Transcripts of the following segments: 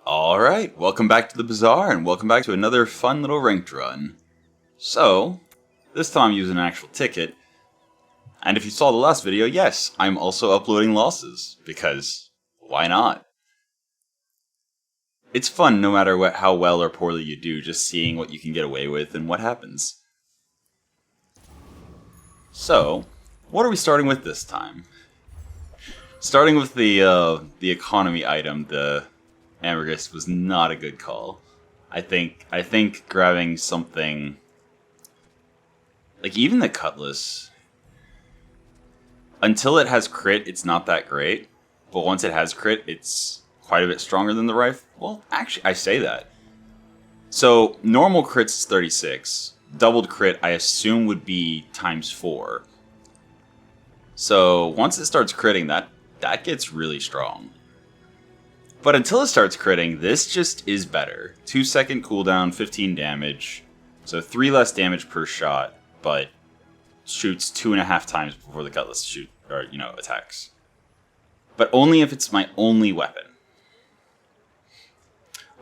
Alright, welcome back to the Bazaar, and welcome back to another fun little ranked run. So, this time I'm using an actual ticket, and if you saw the last video, yes, I'm also uploading losses, because why not? It's fun no matter how well or poorly you do, just seeing what you can get away with and what happens. So, what are we starting with this time? Starting with the economy item, the Ambergris, was not a good call. I think grabbing something like even the Cutlass, until it has crit, it's not that great. But once it has crit, it's quite a bit stronger than the rifle. Well, actually, I say that. So normal crits is 36. Doubled crit, I assume, would be times 4. So once it starts critting, that gets really strong. But until it starts critting, this just is better. 2-second cooldown, 15 damage. So 3 less damage per shot, but shoots 2.5 times before the Cutlass attacks. But only if it's my only weapon.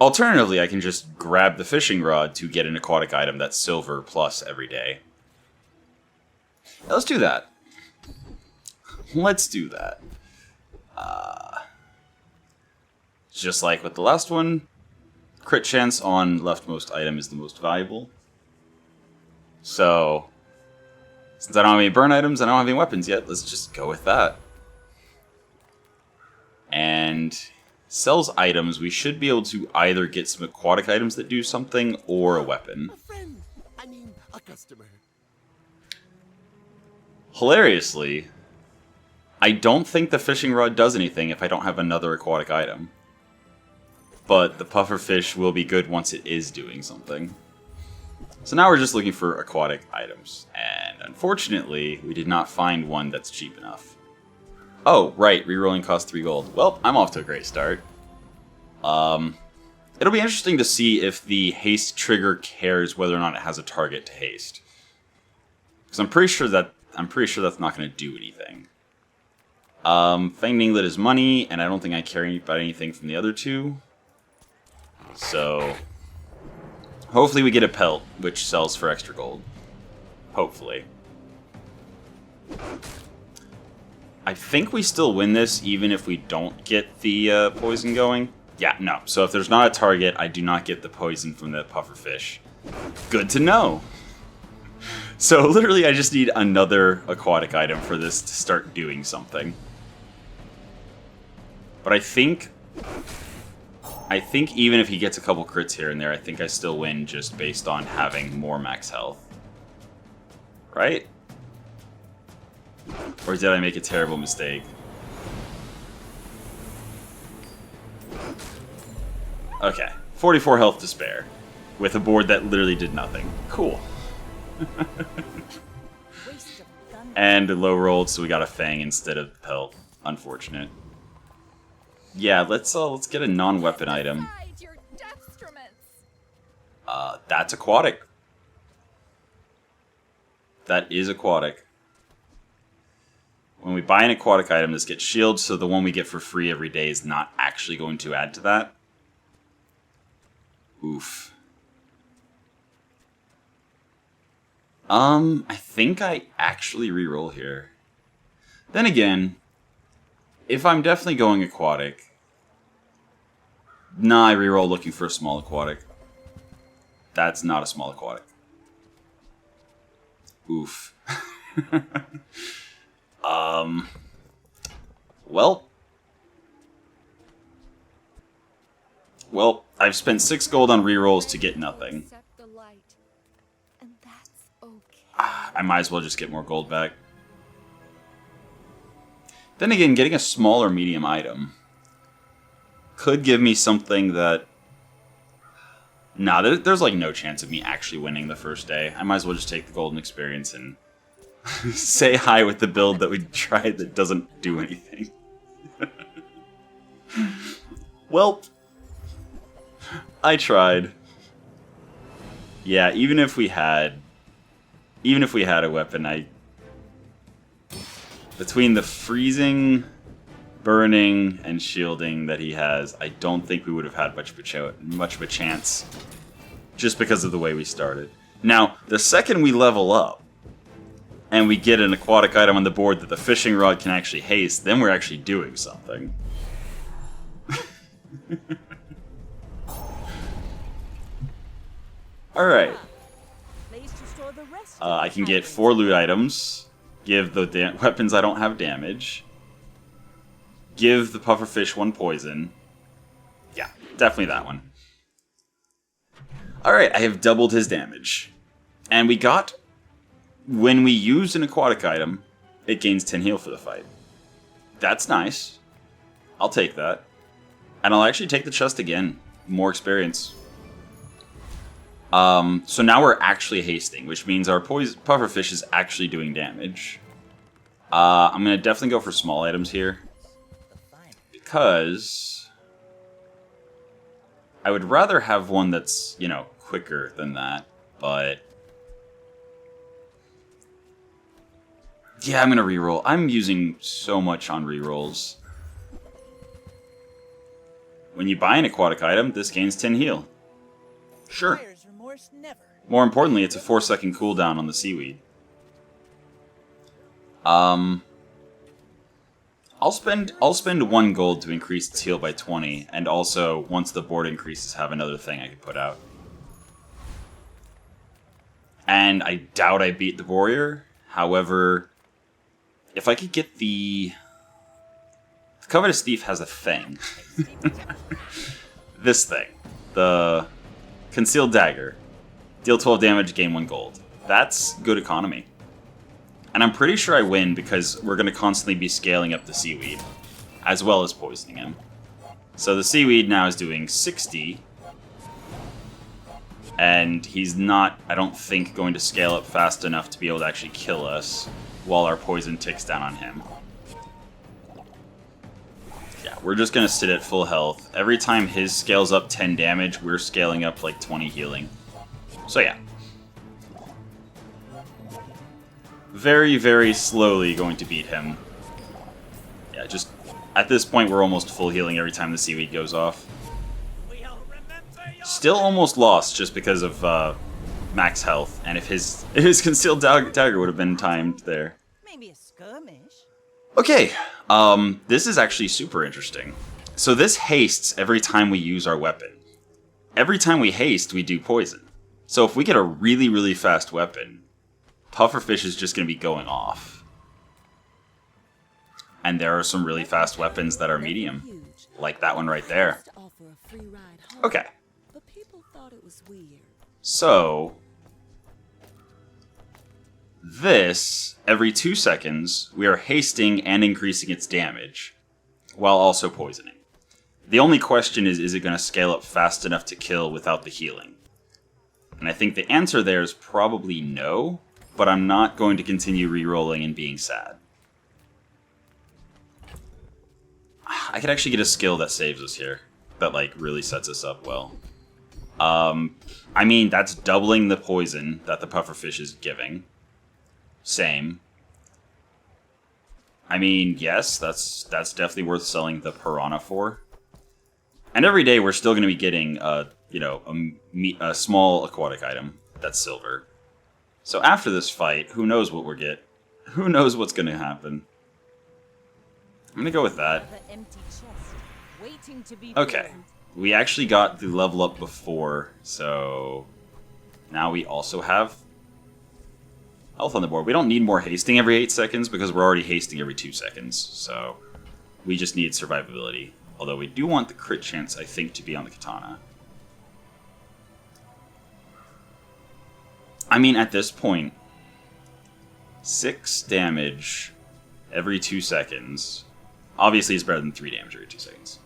Alternatively, I can just grab the fishing rod to get an aquatic item that's silver plus every day. Now, let's do that. Let's do that. Just like with the last one, crit chance on leftmost item is the most valuable. So, since I don't have any burn items, I don't have any weapons yet, let's just go with that. And sells items, we should be able to either get some aquatic items that do something, or a weapon. A friend. I mean, a customer. Hilariously, I don't think the fishing rod does anything if I don't have another aquatic item. But the pufferfish will be good once it is doing something. So now we're just looking for aquatic items. And unfortunately, we did not find one that's cheap enough. Oh, right, rerolling costs 3 gold. Well, I'm off to a great start. It'll be interesting to see if the haste trigger cares whether or not it has a target to haste. Because I'm pretty sure that's not going to do anything. Fanged Inglet is money, and I don't think I care about anything from the other two. So, hopefully we get a pelt, which sells for extra gold. Hopefully. I think we still win this, even if we don't get the poison going. Yeah, no. So if there's not a target, I do not get the poison from the pufferfish. Good to know. So literally I just need another aquatic item for this to start doing something. But I think even if he gets a couple crits here and there, I think I still win just based on having more max health. Right? Or did I make a terrible mistake? Okay, 44 health to spare, with a board that literally did nothing. Cool. And low rolled, so we got a Fang instead of Pelt. Unfortunate. Yeah, let's get a non-weapon item. That's aquatic. That is aquatic. When we buy an aquatic item, this gets shield, so the one we get for free every day is not actually going to add to that. Oof. I think I actually reroll here. Then again, if I'm definitely going aquatic, nah, I reroll looking for a small aquatic. That's not a small aquatic. Oof. Well, I've spent 6 gold on rerolls to get nothing. I might as well just get more gold back. Then again, getting a small or medium item could give me something that... Nah, there's like no chance of me actually winning the first day. I might as well just take the golden experience and say hi with the build that we tried that doesn't do anything. Well, I tried. Yeah, even if we had a weapon, between the freezing burning and shielding that he has, I don't think we would have had much of a chance just because of the way we started. Now, the second we level up and we get an aquatic item on the board that the fishing rod can actually haste, then we're actually doing something. Alright. I can get 4 loot items, give the weapons I don't have damage, give the pufferfish 1 poison. Yeah, definitely that one. Alright, I have doubled his damage. And we got, when we use an aquatic item, it gains 10 heal for the fight. That's nice. I'll take that. And I'll actually take the chest again. More experience. So now we're actually hasting, which means our pufferfish is actually doing damage. I'm going to definitely go for small items here. Because I would rather have one that's, you know, quicker than that. But yeah, I'm going to reroll. I'm using so much on rerolls. When you buy an aquatic item, this gains 10 heal. Sure. More importantly, it's a 4-second cooldown on the seaweed. I'll spend 1 gold to increase its heal by 20, and also, once the board increases, have another thing I can put out. And I doubt I beat the warrior. However, if I could get the Covetous Thief has a thing. This thing. The Concealed Dagger. Deal 12 damage, gain 1 gold. That's good economy. And I'm pretty sure I win because we're going to constantly be scaling up the seaweed, as well as poisoning him. So the seaweed now is doing 60. And he's not, I don't think, going to scale up fast enough to be able to actually kill us while our poison ticks down on him. Yeah, we're just going to sit at full health. Every time his scales up 10 damage, we're scaling up like 20 healing. So yeah. Very, very slowly going to beat him. Yeah, just at this point we're almost full healing every time the seaweed goes off. Still almost lost just because of max health, and if his concealed dagger would have been timed there. Maybe a skirmish. Okay, this is actually super interesting. So this hastes every time we use our weapon. Every time we haste, we do poison. So if we get a really, really fast weapon, pufferfish is just going to be going off. And there are some really fast weapons that are medium, like that one right there. Okay. So this, every 2 seconds, we are hasting and increasing its damage, while also poisoning. The only question is it going to scale up fast enough to kill without the healing? And I think the answer there is probably no, but I'm not going to continue re-rolling and being sad. I could actually get a skill that saves us here, that like really sets us up well. I mean, that's doubling the poison that the pufferfish is giving. Same. I mean, yes, that's definitely worth selling the piranha for. And every day we're still going to be getting, a small aquatic item that's silver. So after this fight, who knows what we'll get? Who knows what's going to happen? I'm going to go with that. Okay. We actually got the level up before, so now we also have health on the board. We don't need more hasting every 8 seconds because we're already hasting every 2 seconds, so we just need survivability. Although we do want the crit chance, I think, to be on the katana. I mean, at this point, 6 damage every 2 seconds obviously is better than 3 damage every 2 seconds.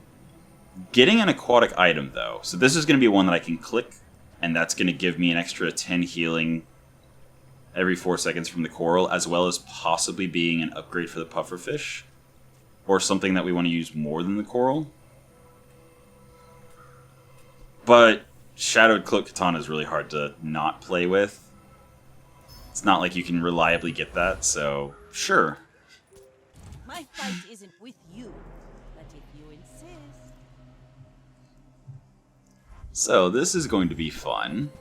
Getting an aquatic item, though, so this is going to be one that I can click, and that's going to give me an extra 10 healing every 4 seconds from the coral, as well as possibly being an upgrade for the pufferfish, or something that we want to use more than the coral. But Shadowed Cloak Katana is really hard to not play with. It's not like you can reliably get that, so sure. My fight isn't with you. So this is going to be fun.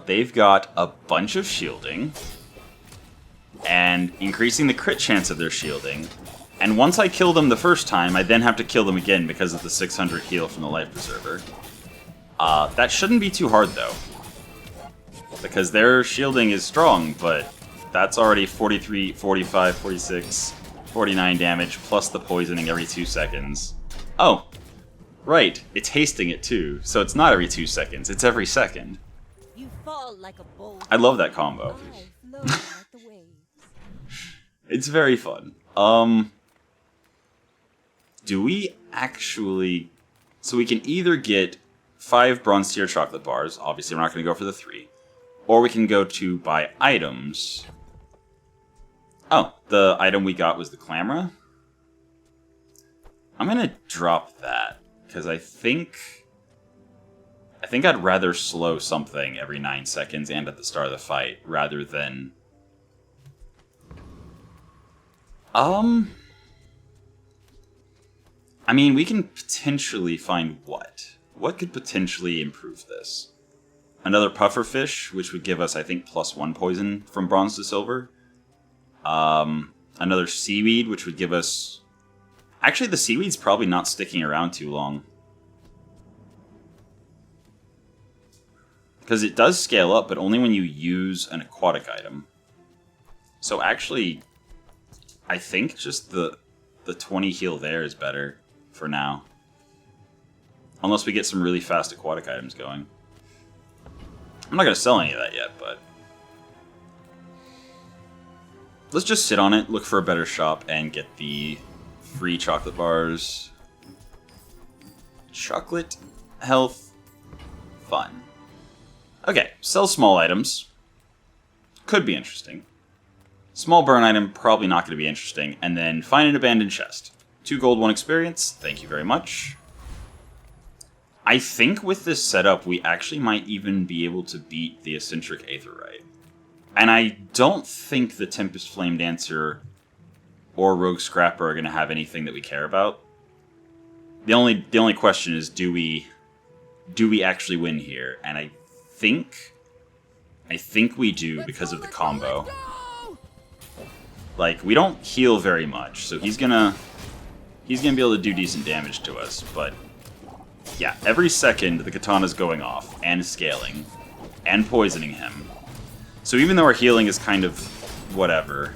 They've got a bunch of shielding, and increasing the crit chance of their shielding. And once I kill them the first time, I then have to kill them again because of the 600 heal from the Life Preserver. That shouldn't be too hard, though. Because their shielding is strong, but that's already 43, 45, 46, 49 damage, plus the poisoning every 2 seconds. Oh, right, it's hasting it too, so it's not every 2 seconds, it's every second. You fall like a bolt. I love that combo. I flow like the waves. It's very fun. Do we actually... So we can either get 5 bronze tier chocolate bars, obviously we're not going to go for the 3, or we can go to buy items. Oh, the item we got was the Clamra. I'm going to drop that, because I think I'd rather slow something every 9 seconds and at the start of the fight, rather than... I mean, we can potentially find what? What could potentially improve this? Another pufferfish, which would give us, I think, +1 poison from bronze to silver. Another seaweed, which would give us... Actually, the seaweed's probably not sticking around too long. Because it does scale up, but only when you use an aquatic item. So actually, I think just the 20 heal there is better for now. Unless we get some really fast aquatic items going. I'm not going to sell any of that yet, but... Let's just sit on it, look for a better shop, and get the free chocolate bars. Chocolate, health, fun. Okay, sell small items. Could be interesting. Small burn item, probably not going to be interesting. And then find an abandoned chest. 2 gold, 1 experience. Thank you very much. I think with this setup, we actually might even be able to beat the Eccentric Aetherite. And I don't think the Tempest Flame Dancer or Rogue Scrapper are going to have anything that we care about. The only question is, do we actually win here? And I think we do because of the combo. Like, we don't heal very much, so he's gonna be able to do decent damage to us, but yeah, every second the katana's going off and scaling and poisoning him. So even though our healing is kind of whatever,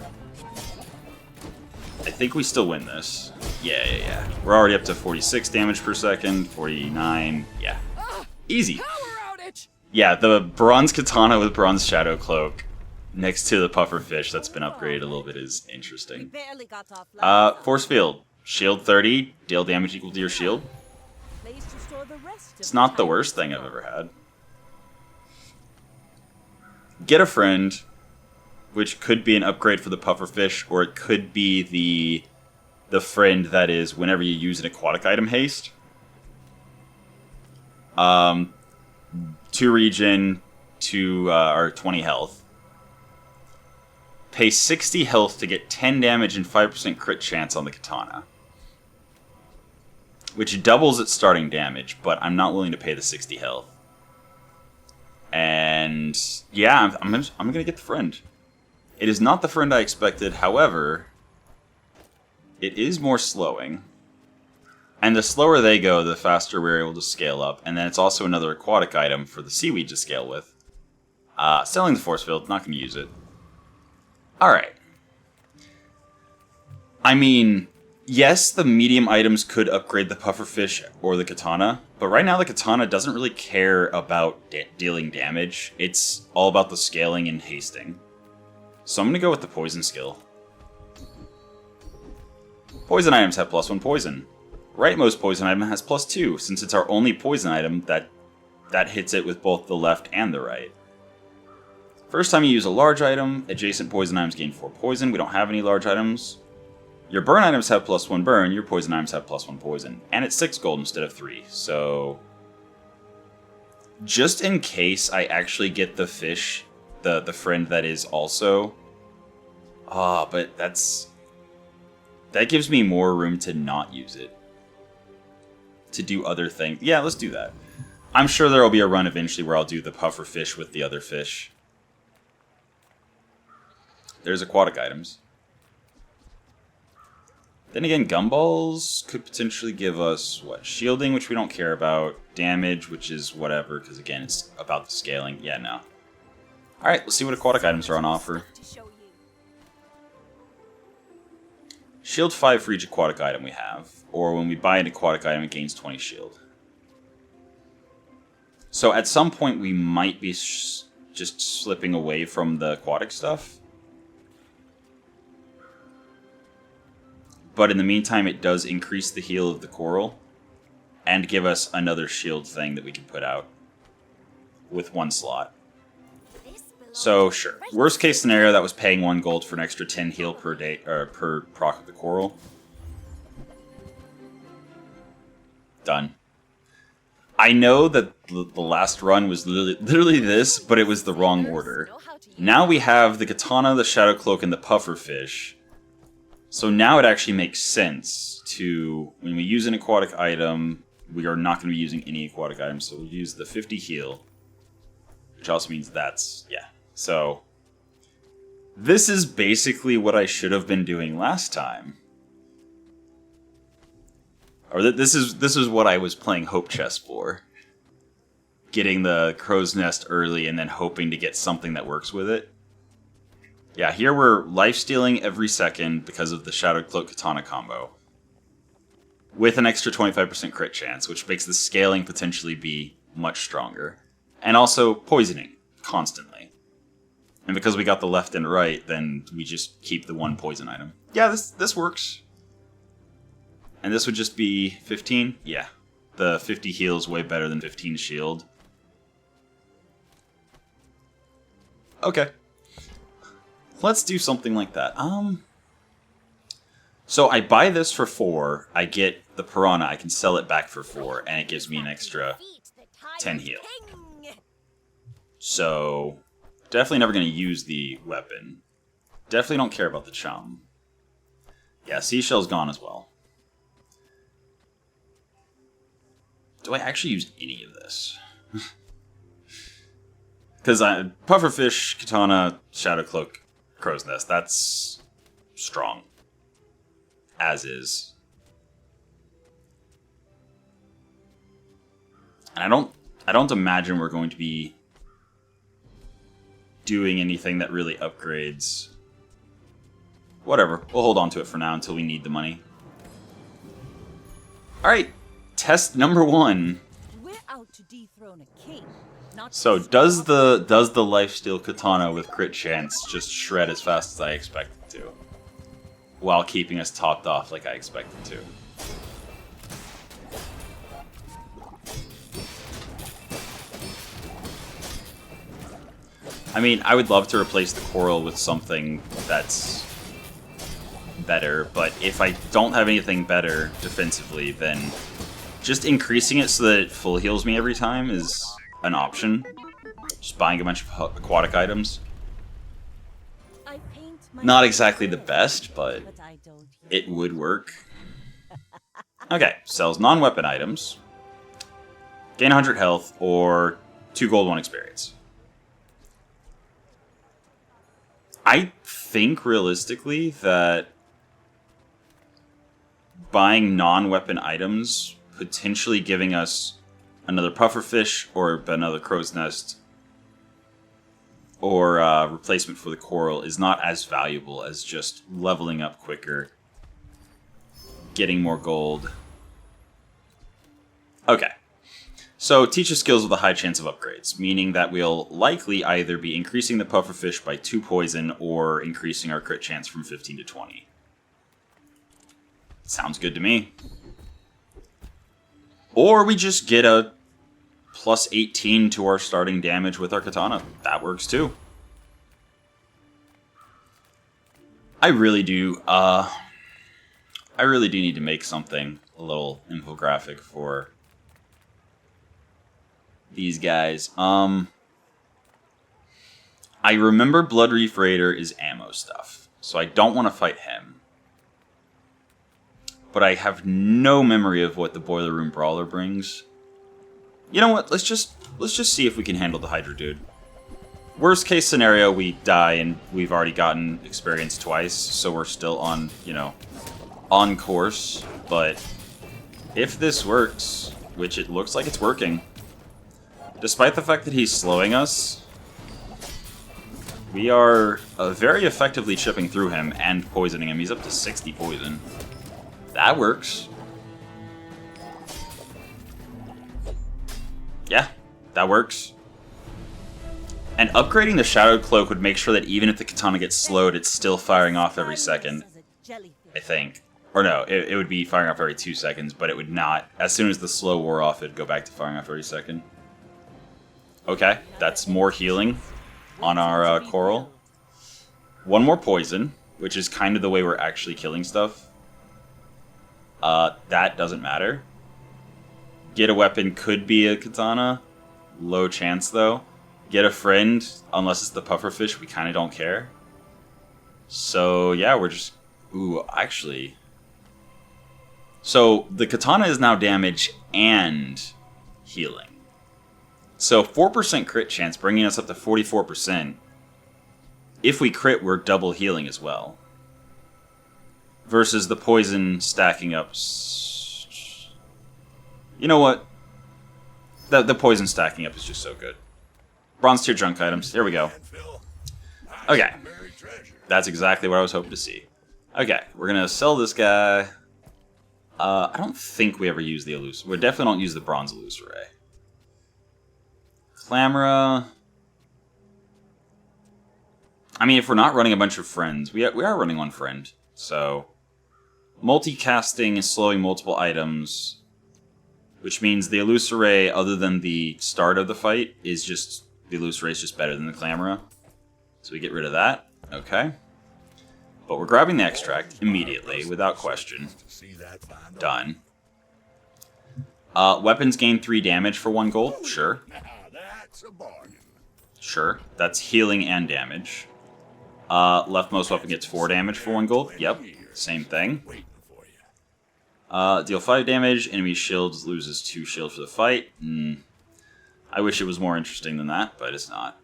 I think we still win this. Yeah. We're already up to 46 damage per second, 49, yeah. Easy. Yeah, the bronze katana with bronze shadow cloak next to the puffer fish that's been upgraded a little bit is interesting. Force field. Shield 30, deal damage equal to your shield. It's not the worst thing I've ever had. Get a friend, which could be an upgrade for the pufferfish, or it could be the friend that is whenever you use an aquatic item haste. 2 regen, 20 health. Pay 60 health to get 10 damage and 5% crit chance on the katana. Which doubles its starting damage, but I'm not willing to pay the 60 health. And yeah, I'm gonna get the friend. It is not the friend I expected, however, it is more slowing. And the slower they go, the faster we're able to scale up. And then it's also another aquatic item for the seaweed to scale with. Selling the force field, not going to use it. Alright. I mean, yes, the medium items could upgrade the pufferfish or the katana. But right now the katana doesn't really care about dealing damage. It's all about the scaling and hasting. So I'm going to go with the poison skill. Poison items have +1 poison. Rightmost poison item has +2, since it's our only poison item that hits it with both the left and the right. First time you use a large item, adjacent poison items gain 4 poison. We don't have any large items. Your burn items have +1 burn, your poison items have +1 poison. And it's 6 gold instead of 3, so... Just in case I actually get the fish, the friend that is also... but that gives me more room to not use it. To do other things. Yeah, let's do that. I'm sure there will be a run eventually where I'll do the puffer fish with the other fish. There's aquatic items. Then again, gumballs could potentially give us, what, shielding, which we don't care about, damage, which is whatever, because again, it's about the scaling. Yeah, no. Alright, let's see what aquatic items are on offer. To show you. Shield 5 for each aquatic item we have, or when we buy an aquatic item, it gains 20 shield. So at some point, we might be just slipping away from the aquatic stuff. But in the meantime, it does increase the heal of the coral and give us another shield thing that we can put out with one slot. So sure, worst case scenario, that was paying 1 gold for an extra 10 heal per day or per proc of the coral. Done. I know that the last run was literally this, but it was the wrong order. Now we have the katana, the shadow cloak, and the puffer fish. So now it actually makes sense to, when we use an aquatic item, we are not going to be using any aquatic items, so we'll use the 50 heal. Which also means that's, yeah. So, this is basically what I should have been doing last time. Or this is what I was playing Hope Chess for. Getting the crow's nest early and then hoping to get something that works with it. Yeah, here we're lifestealing every second because of the Shadow Cloak Katana combo. With an extra 25% crit chance, which makes the scaling potentially be much stronger. And also poisoning, constantly. And because we got the left and right, then we just keep the one poison item. Yeah, this works. And this would just be 15? Yeah. The 50 heal is way better than 15 shield. Okay. Let's do something like that. So I buy this for 4, I get the piranha, I can sell it back for 4, and it gives me an extra 10 heal. So, definitely never going to use the weapon. Definitely don't care about the chum. Yeah, seashell's gone as well. Do I actually use any of this? Because pufferfish, katana, shadow cloak, crow's nest, that's strong. As is. And I don't imagine we're going to be doing anything that really upgrades. Whatever, we'll hold on to it for now until we need the money. Alright, test number 1. We're out to dethrone a king. Not So does the lifesteal katana with crit chance just shred as fast as I expect it to? While keeping us topped off like I expect it to. I mean, I would love to replace the coral with something that's better, but if I don't have anything better defensively, then just increasing it so that it full heals me every time is an option. Just buying a bunch of aquatic items. I paint my Not exactly the best, but I don't it would work. Okay, sells non-weapon items. Gain 100 health or 2 gold, 1 experience. I think realistically that buying non-weapon items, potentially giving us another pufferfish or another crow's nest or replacement for the coral is not as valuable as just leveling up quicker, getting more gold. Okay. So, teacher skills with a high chance of upgrades, meaning that we'll likely either be increasing the pufferfish by 2 poison or increasing our crit chance from 15 to 20. Sounds good to me. Or we just get a plus 18 to our starting damage with our katana. That works too. I really do need to make something, a little infographic for these guys. I remember Blood Reef Raider is ammo stuff, so I don't want to fight him. But I have no memory of what the Boiler Room Brawler brings. You know what? Let's just see if we can handle the Hydra dude. Worst case scenario, we die and we've already gotten experience twice, so we're still on, you know, on course. But if this works, which it looks like it's working, despite the fact that he's slowing us, we are very effectively chipping through him and poisoning him. He's up to 60 poison. That works. Yeah, that works. And upgrading the Shadowed Cloak would make sure that even if the katana gets slowed, it's still firing off every second. I think. Or no, it would be firing off every 2 seconds, but it would not. As soon as the slow wore off, it'd go back to firing off every second. Okay, that's more healing on our coral. One more poison, which is kind of the way we're actually killing stuff. That doesn't matter. Get a weapon could be a katana. Low chance, though. Get a friend, unless it's the pufferfish, we kind of don't care. So, yeah, we're just... Ooh, actually... So, the katana is now damage and healing. So, 4% crit chance, bringing us up to 44%. If we crit, we're double healing as well. Versus the poison stacking up... You know what? The poison stacking up is just so good. Bronze tier junk items. Here we go. Okay. That's exactly what I was hoping to see. Okay, we're going to sell this guy. I don't think we ever use the Elusive. We definitely don't use the Bronze Elusive Ray. Clamora. I mean, if we're not running a bunch of friends, we are running one friend. So, multicasting and slowing multiple items, which means the Elusive Ray, other than the start of the fight, is just... The Elusive Ray is just better than the Clamora. So we get rid of that. Okay. But we're grabbing the extract immediately, without question. Done. Weapons gain 3 damage for 1 gold? Sure. Sure. That's healing and damage. Leftmost weapon gets 4 damage for 1 gold? Yep. Same thing. Deal 5 damage. Enemy shields loses 2 shield for the fight. I wish it was more interesting than that, but it's not.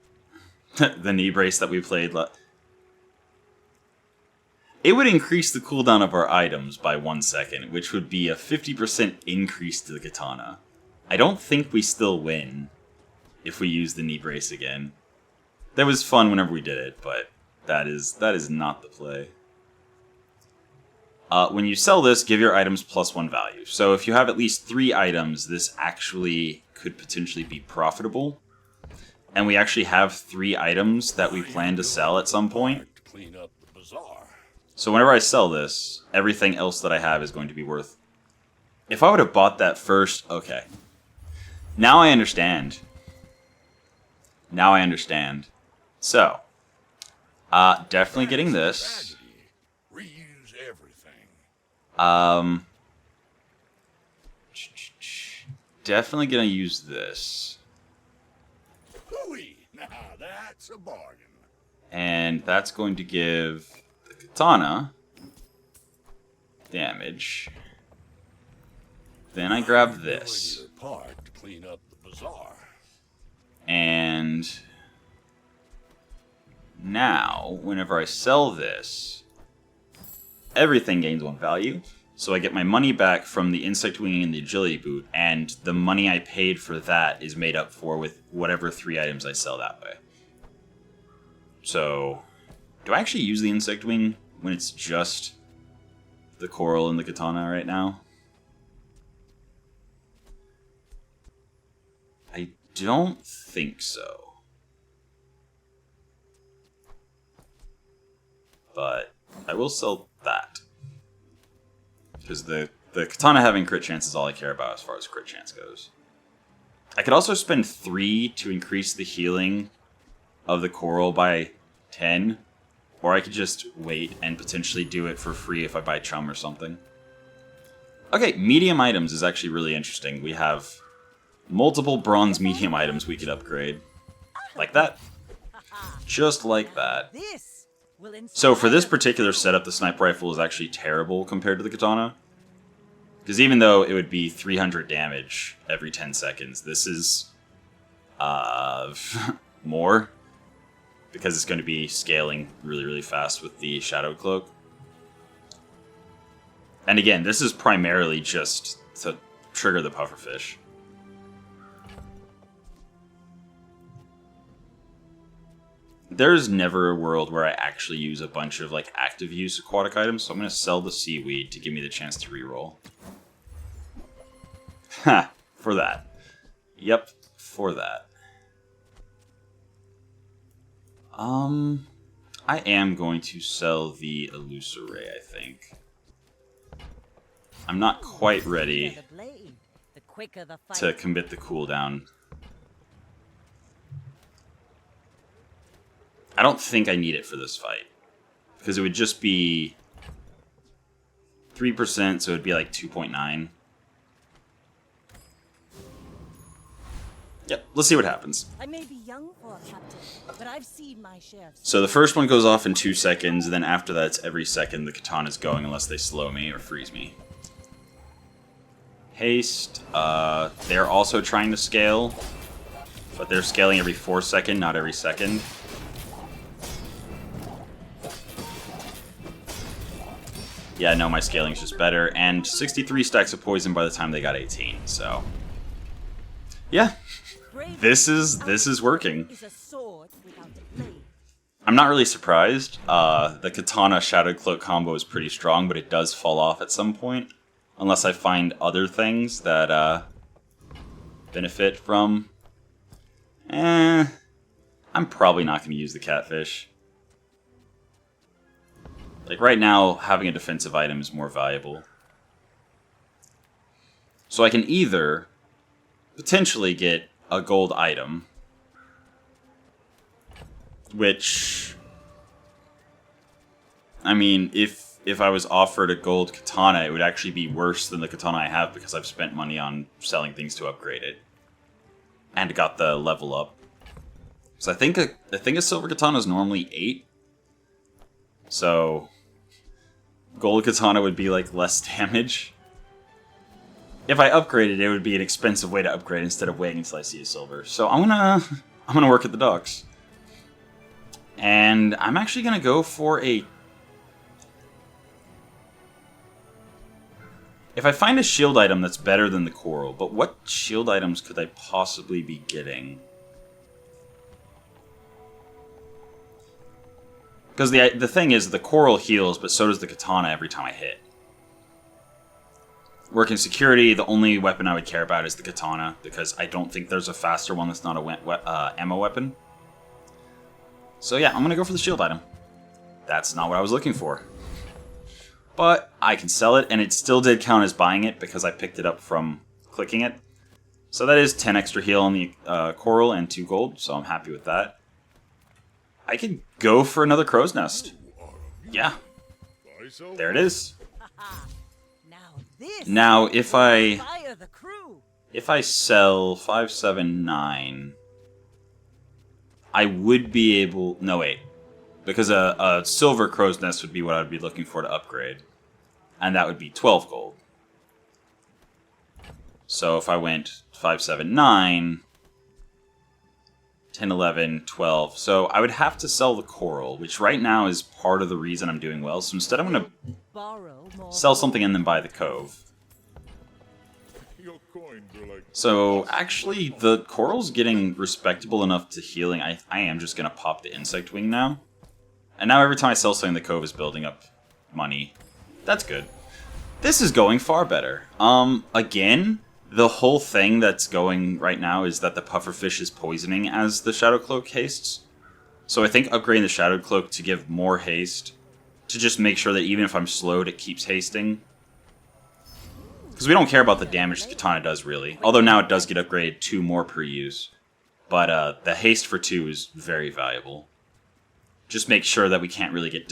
The knee brace that we played... It would increase the cooldown of our items by 1 second, which would be a 50% increase to the katana. I don't think we still win if we use the knee brace again. That was fun whenever we did it, but that is not the play. When you sell this, give your items +1 value. So if you have at least 3 items, this actually could potentially be profitable. And we actually have 3 items that we plan to sell at some point. Clean up the bazaar. So whenever I sell this, everything else that I have is going to be worth... If I would have bought that first... Okay. Now I understand. Now I understand. So, definitely getting this. Reuse everything. Definitely gonna use this. Hooey! Now that's a bargain. And that's going to give the katana damage. Then I grab this. Doing your part to clean up the bazaar. And now, whenever I sell this, everything gains 1 value. So I get my money back from the insect wing and the agility boot, and the money I paid for that is made up for with whatever 3 items I sell that way. So, do I actually use the insect wing when it's just the coral and the katana right now? I don't think so. But I will sell that. Because the katana having crit chance is all I care about as far as crit chance goes. I could also spend 3 to increase the healing of the coral by 10. Or I could just wait and potentially do it for free if I buy chum or something. Okay, medium items is actually really interesting. We have multiple bronze medium items we could upgrade. Like that. Just like that. So for this particular setup, the sniper rifle is actually terrible compared to the katana. Because even though it would be 300 damage every 10 seconds, this is more. Because it's going to be scaling really, really fast with the Shadow Cloak. And again, this is primarily just to trigger the pufferfish. There's never a world where I actually use a bunch of like active use aquatic items, so I'm going to sell the seaweed to give me the chance to reroll. Ha! For that. Yep, for that. I am going to sell the Illusoray, I think. I'm not quite ready to commit the cooldown. I don't think I need it for this fight. Because it would just be 3%, so it would be like 2.9. Yep, let's see what happens. I may be young for a captain, but I've seen my share. So the first one goes off in 2 seconds, and then after that it's every second the katana's going unless they slow me or freeze me. Haste, they're also trying to scale, but they're scaling every 4 seconds, not every second. Yeah, no, my scaling's just better, and 63 stacks of poison by the time they got 18, so... Yeah, this is working. I'm not really surprised. The Katana Shadow Cloak combo is pretty strong, but it does fall off at some point. Unless I find other things that benefit from... I'm probably not going to use the catfish. Like, right now, having a defensive item is more valuable. So I can either potentially get a gold item, which, I mean, if I was offered a gold katana, it would actually be worse than the katana I have because I've spent money on selling things to upgrade it. And got the level up. So I think a silver katana is normally 8. So gold katana would be like less damage. If I upgraded, it would be an expensive way to upgrade instead of waiting until I see a silver. So I'm gonna work at the docks. And I'm actually gonna go for a... If I find a shield item that's better than the coral, but what shield items could I possibly be getting? Because the thing is, the coral heals, but so does the katana every time I hit. Working security, the only weapon I would care about is the katana, because I don't think there's a faster one that's not a ammo weapon. So yeah, I'm going to go for the shield item. That's not what I was looking for. But I can sell it, and it still did count as buying it, because I picked it up from clicking it. So that is 10 extra heal on the coral and 2 gold, so I'm happy with that. I could go for another crow's nest. Yeah. There it is. Now, if I sell 579, I would be able... No, wait. Because a silver crow's nest would be what I'd be looking for to upgrade. And that would be 12 gold. So if I went 579... 10, 11, 12. So I would have to sell the coral, which right now is part of the reason I'm doing well. So instead I'm going to sell something and then buy the cove. So actually the coral's getting respectable enough to healing. I am just going to pop the insect wing now. And now every time I sell something, the cove is building up money. That's good. This is going far better. Again... The whole thing that's going right now is that the pufferfish is poisoning as the Shadow Cloak hastes. So I think upgrading the Shadow Cloak to give more haste, to just make sure that even if I'm slowed, it keeps hasting. Because we don't care about the damage the katana does, really. Although now it does get upgraded 2 more per use. But the haste for 2 is very valuable. Just make sure that we can't really get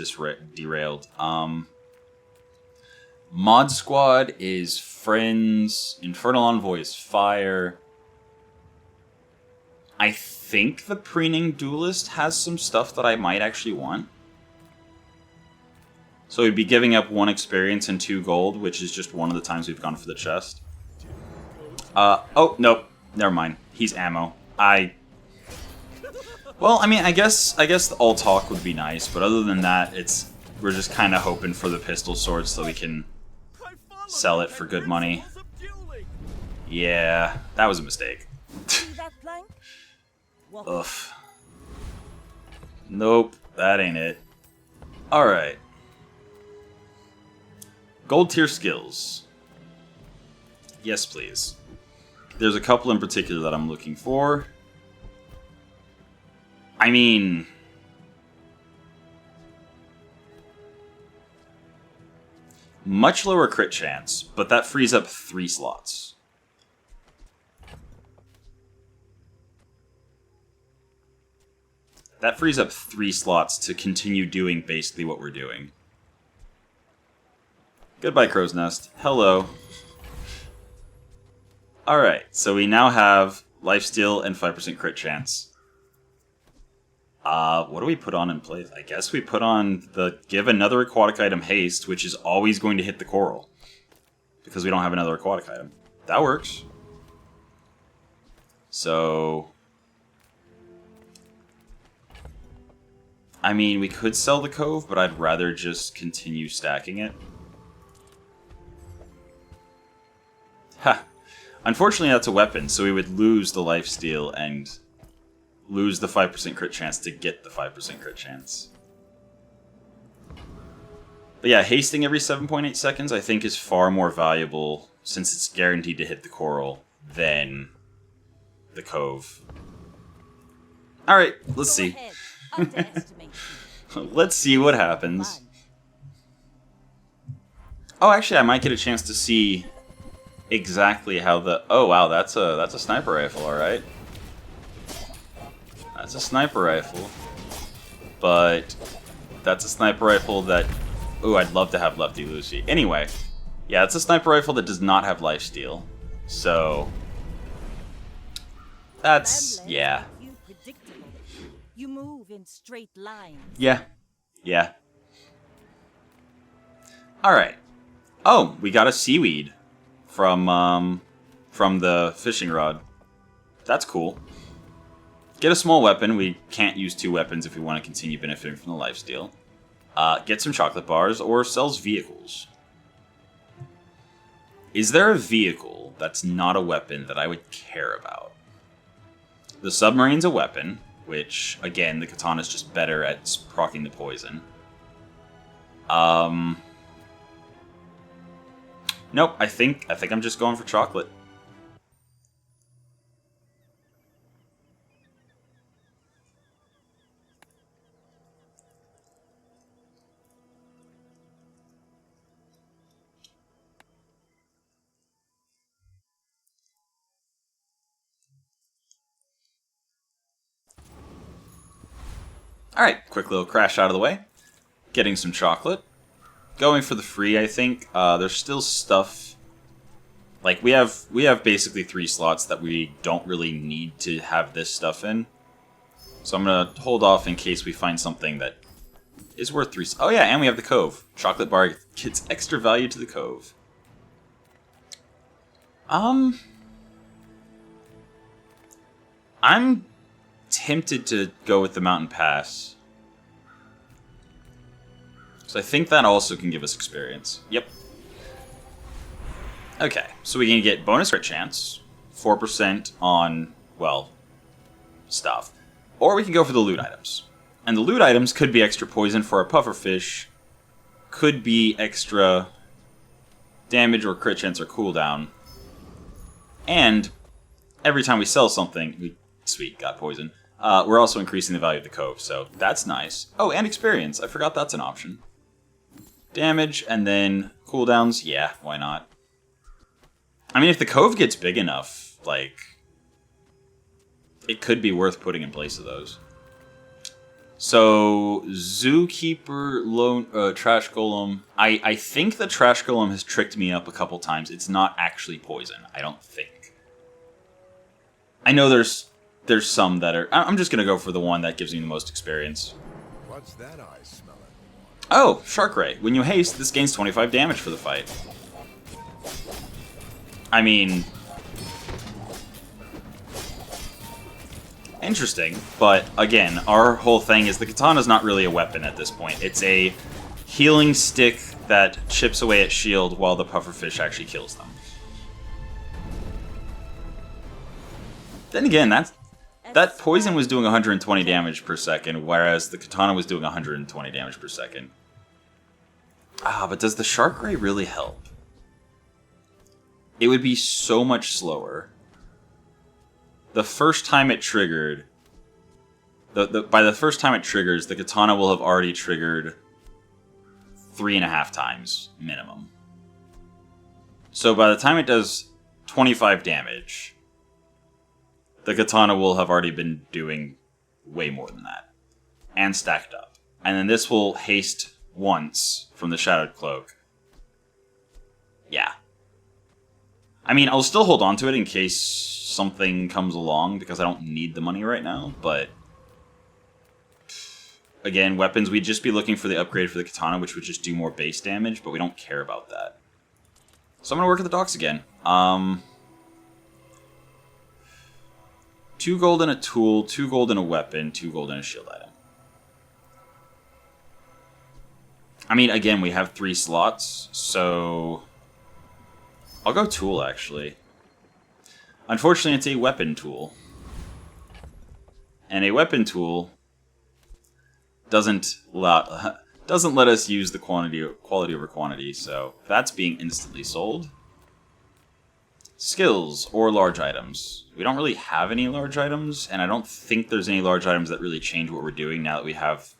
derailed. Mod Squad is Friends. Infernal Envoy is Fire. I think the Preening Duelist has some stuff that I might actually want. So we'd be giving up 1 experience and 2 gold, which is just one of the times we've gone for the chest. Oh, nope. Never mind. He's ammo. Well, I mean, I guess the all talk would be nice, but other than that, we're just kind of hoping for the pistol sword so we can sell it for good money. Yeah, that was a mistake. See that plank? Walk Ugh. Nope, that ain't it. Alright. Gold tier skills. Yes, please. There's a couple in particular that I'm looking for. I mean... much lower crit chance, but that frees up 3 slots. That frees up 3 slots to continue doing basically what we're doing. Goodbye, Crow's Nest. Hello. Alright, so we now have lifesteal and 5% crit chance. What do we put on in place? I guess we put on the give another aquatic item haste, which is always going to hit the coral. Because we don't have another aquatic item. That works. So... I mean, we could sell the Cove, but I'd rather just continue stacking it. Ha! Unfortunately, that's a weapon, so we would lose the lifesteal and lose the 5% crit chance to get the 5% crit chance. But yeah, hasting every 7.8 seconds I think is far more valuable, since it's guaranteed to hit the coral, than the Cove. Alright, let's see. ahead. Underestimate me. Let's see what happens. Oh, actually, I might get a chance to see exactly how the... Oh, wow, that's a sniper rifle, alright. That's a sniper rifle. But that's a sniper rifle that... Ooh, I'd love to have Lefty Lucy. Anyway, yeah, it's a sniper rifle that does not have lifesteal. So... that's... yeah. You predictable. You move in straight lines. Yeah. Yeah. Alright. Oh, we got a seaweed from the fishing rod. That's cool. Get a small weapon. We can't use 2 weapons if we want to continue benefiting from the lifesteal. Get some chocolate bars, or sells vehicles. Is there a vehicle that's not a weapon that I would care about? The submarine's a weapon, which, again, the katana's just better at proccing the poison. Nope, I think I'm just going for chocolate. Alright, quick little crash out of the way. Getting some chocolate. Going for the free, I think. There's still stuff... Like, we have basically 3 slots that we don't really need to have this stuff in. So I'm going to hold off in case we find something that is worth 3... Oh yeah, and we have the Cove. Chocolate bar gets extra value to the Cove. I'm tempted to go with the Mountain Pass. So I think that also can give us experience. Yep. Okay, so we can get bonus crit chance, 4% on, well, stuff. Or we can go for the loot items. And the loot items could be extra poison for a pufferfish, could be extra damage or crit chance or cooldown. And every time we sell something, sweet, got poison. We're also increasing the value of the Cove, so that's nice. Oh, and experience. I forgot that's an option. Damage, and then cooldowns. Yeah, why not? I mean, if the Cove gets big enough, like, it could be worth putting in place of those. So, Zookeeper, Trash Golem. I think the Trash Golem has tricked me up a couple times. It's not actually poison, I don't think. I know there's some that are... I'm just going to go for the one that gives me the most experience. What's that eye smelling? Oh, Shark Ray. When you haste, this gains 25 damage for the fight. I mean... interesting, but again, our whole thing is the katana's not really a weapon at this point. It's a healing stick that chips away at shield while the pufferfish actually kills them. Then again, that poison was doing 120 damage per second, whereas the katana was doing 120 damage per second. Ah, but does the Shark Ray really help? It would be so much slower. The first time it triggered... by the first time it triggers, the katana will have already triggered 3.5 times minimum. So by the time it does 25 damage, the katana will have already been doing way more than that. And stacked up. And then this will haste once from the Shadowed Cloak. Yeah. I mean, I'll still hold on to it in case something comes along, because I don't need the money right now, but... again, weapons, we'd just be looking for the upgrade for the katana, which would just do more base damage, but we don't care about that. So I'm going to work at the docks again. 2 gold in a tool, 2 gold in a weapon, 2 gold in a shield item. I mean, again, we have 3 slots, so... I'll go tool, actually. Unfortunately, it's a weapon tool. And a weapon tool doesn't let us use the quality over quantity, so that's being instantly sold. Skills or large items. We don't really have any large items, and I don't think there's any large items that really change what we're doing now that we have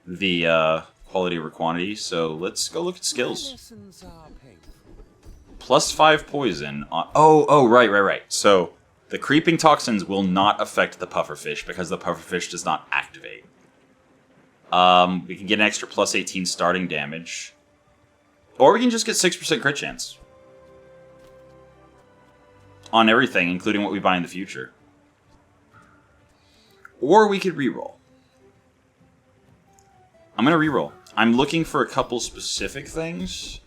the quality over quantity, so let's go look at skills. Plus 5 poison on... Oh, right. So, the creeping toxins will not affect the pufferfish because the pufferfish does not activate. We can get an extra plus 18 starting damage. Or we can just get 6% crit chance. On everything, including what we buy in the future. Or we could reroll. I'm going to reroll. I'm looking for a couple specific things.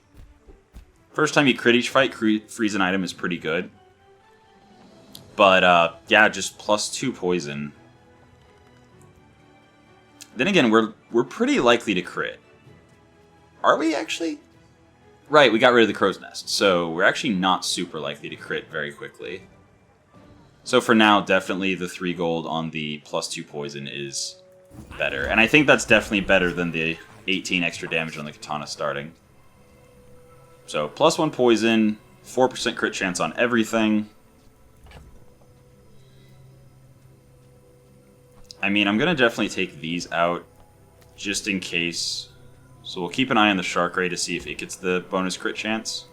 First time you crit each fight, freeze an item is pretty good. But, yeah, just plus 2 poison. Then again, we're pretty likely to crit. Are we actually? Right, we got rid of the crow's nest, so we're actually not super likely to crit very quickly. So for now, definitely the 3 gold on the plus 2 poison is better. And I think that's definitely better than the 18 extra damage on the katana starting. So, plus 1 poison, 4% crit chance on everything. I mean, I'm going to definitely take these out, just in case. So we'll keep an eye on the Shark Ray to see if it gets the bonus crit chance.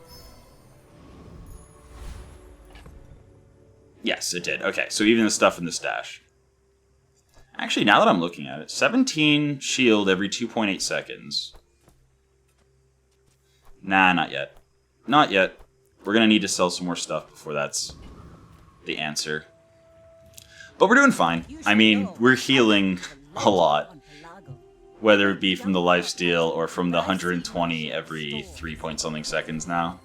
Yes, it did. Okay, so even the stuff in the stash. Actually, now that I'm looking at it, 17 shield every 2.8 seconds. Nah, not yet. Not yet. We're going to need to sell some more stuff before that's the answer. But we're doing fine. I mean, we're healing a lot. Whether it be from the lifesteal or from the 120 every 3-point-something seconds now.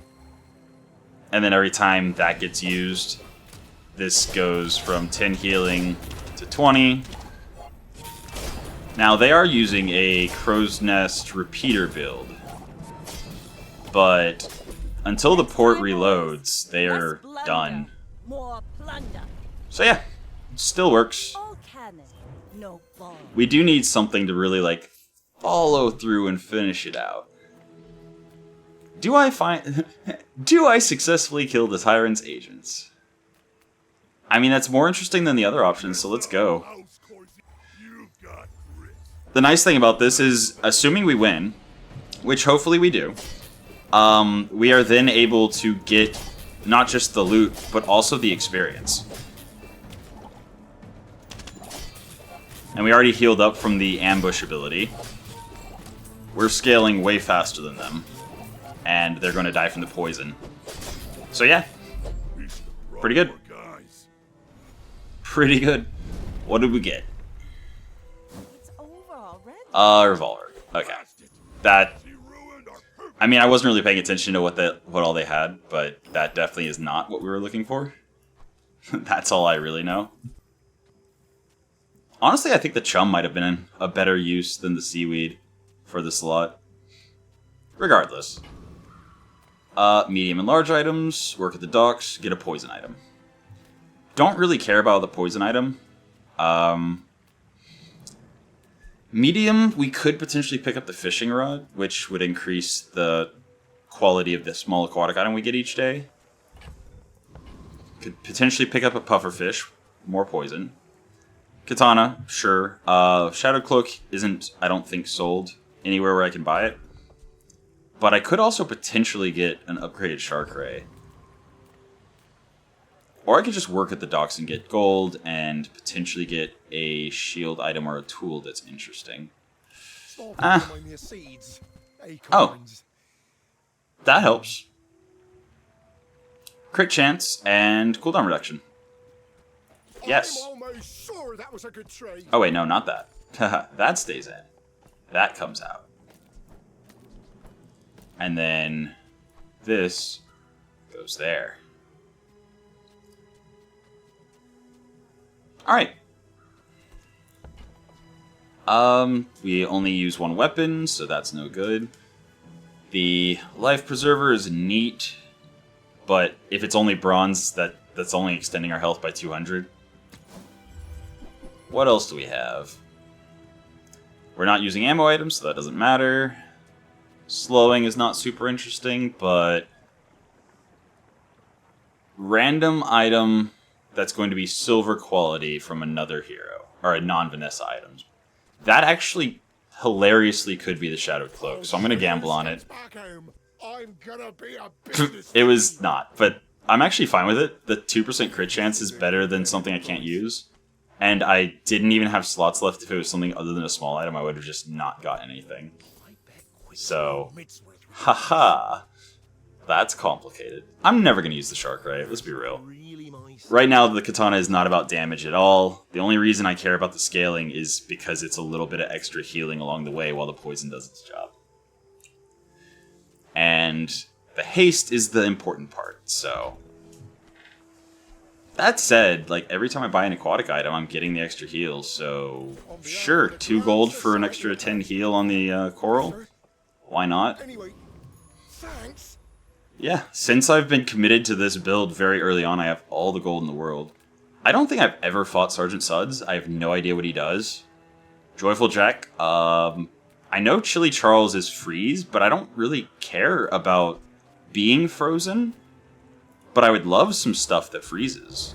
And then every time that gets used, this goes from 10 healing to 20. Now, they are using a Crow's Nest repeater build. But until the port reloads, they are done. So yeah, still works. We do need something to really, like, follow through and finish it out. Do I successfully kill the Tyrant's agents? I mean, that's more interesting than the other options, so let's go. The nice thing about this is, assuming we win, which hopefully we do, we are then able to get not just the loot, but also the experience. And we already healed up from the ambush ability. We're scaling way faster than them. And they're going to die from the poison. So yeah. Pretty good. Pretty good. What did we get? It's over already. Revolver. Okay. That, He ruined our perfect. I mean, I wasn't really paying attention to what all they had, but that definitely is not what we were looking for. That's all I really know. Honestly, I think the chum might have been a better use than the seaweed for the slot. Regardless. Medium and large items, work at the docks, get a poison item. Don't really care about the poison item. Medium, we could potentially pick up the fishing rod, which would increase the quality of the small aquatic item we get each day. Could potentially pick up a pufferfish, more poison. Katana, sure. Shadow Cloak isn't, I don't think, sold anywhere where I can buy it. But I could also potentially get an upgraded Shark Ray. Or I could just work at the docks and get gold and potentially get a shield item or a tool that's interesting. Oh. That helps. Crit chance and cooldown reduction. Yes. I'm almost sure that was a good trade. Oh wait, no, not that. That stays in. That comes out. And then this goes there. Alright. We only use one weapon, so that's no good. The Life Preserver is neat, but if it's only bronze, that's only extending our health by 200. What else do we have? We're not using ammo items, so that doesn't matter. Slowing is not super interesting, but random item that's going to be silver quality from another hero, or a non-Vanessa item. That actually hilariously could be the Shadowed Cloak, so I'm going to gamble on it. I'm gonna be a business. It was not, but I'm actually fine with it. The 2% crit chance is better than something I can't use. And I didn't even have slots left. If it was something other than a small item, I would have just not got anything. So, haha. That's complicated. I'm never going to use the Shark Ray, let's be real. Right now, the katana is not about damage at all. The only reason I care about the scaling is because it's a little bit of extra healing along the way while the poison does its job. And the haste is the important part, so... That said, like, every time I buy an aquatic item, I'm getting the extra heal, so... Sure, 2 gold for an extra 10 heal on the coral. Why not? Anyway, thanks. Yeah, since I've been committed to this build very early on, I have all the gold in the world. I don't think I've ever fought Sergeant Suds. I have no idea what he does. Joyful Jack, I know Chili Charles is freeze, but I don't really care about being frozen. But I would love some stuff that freezes.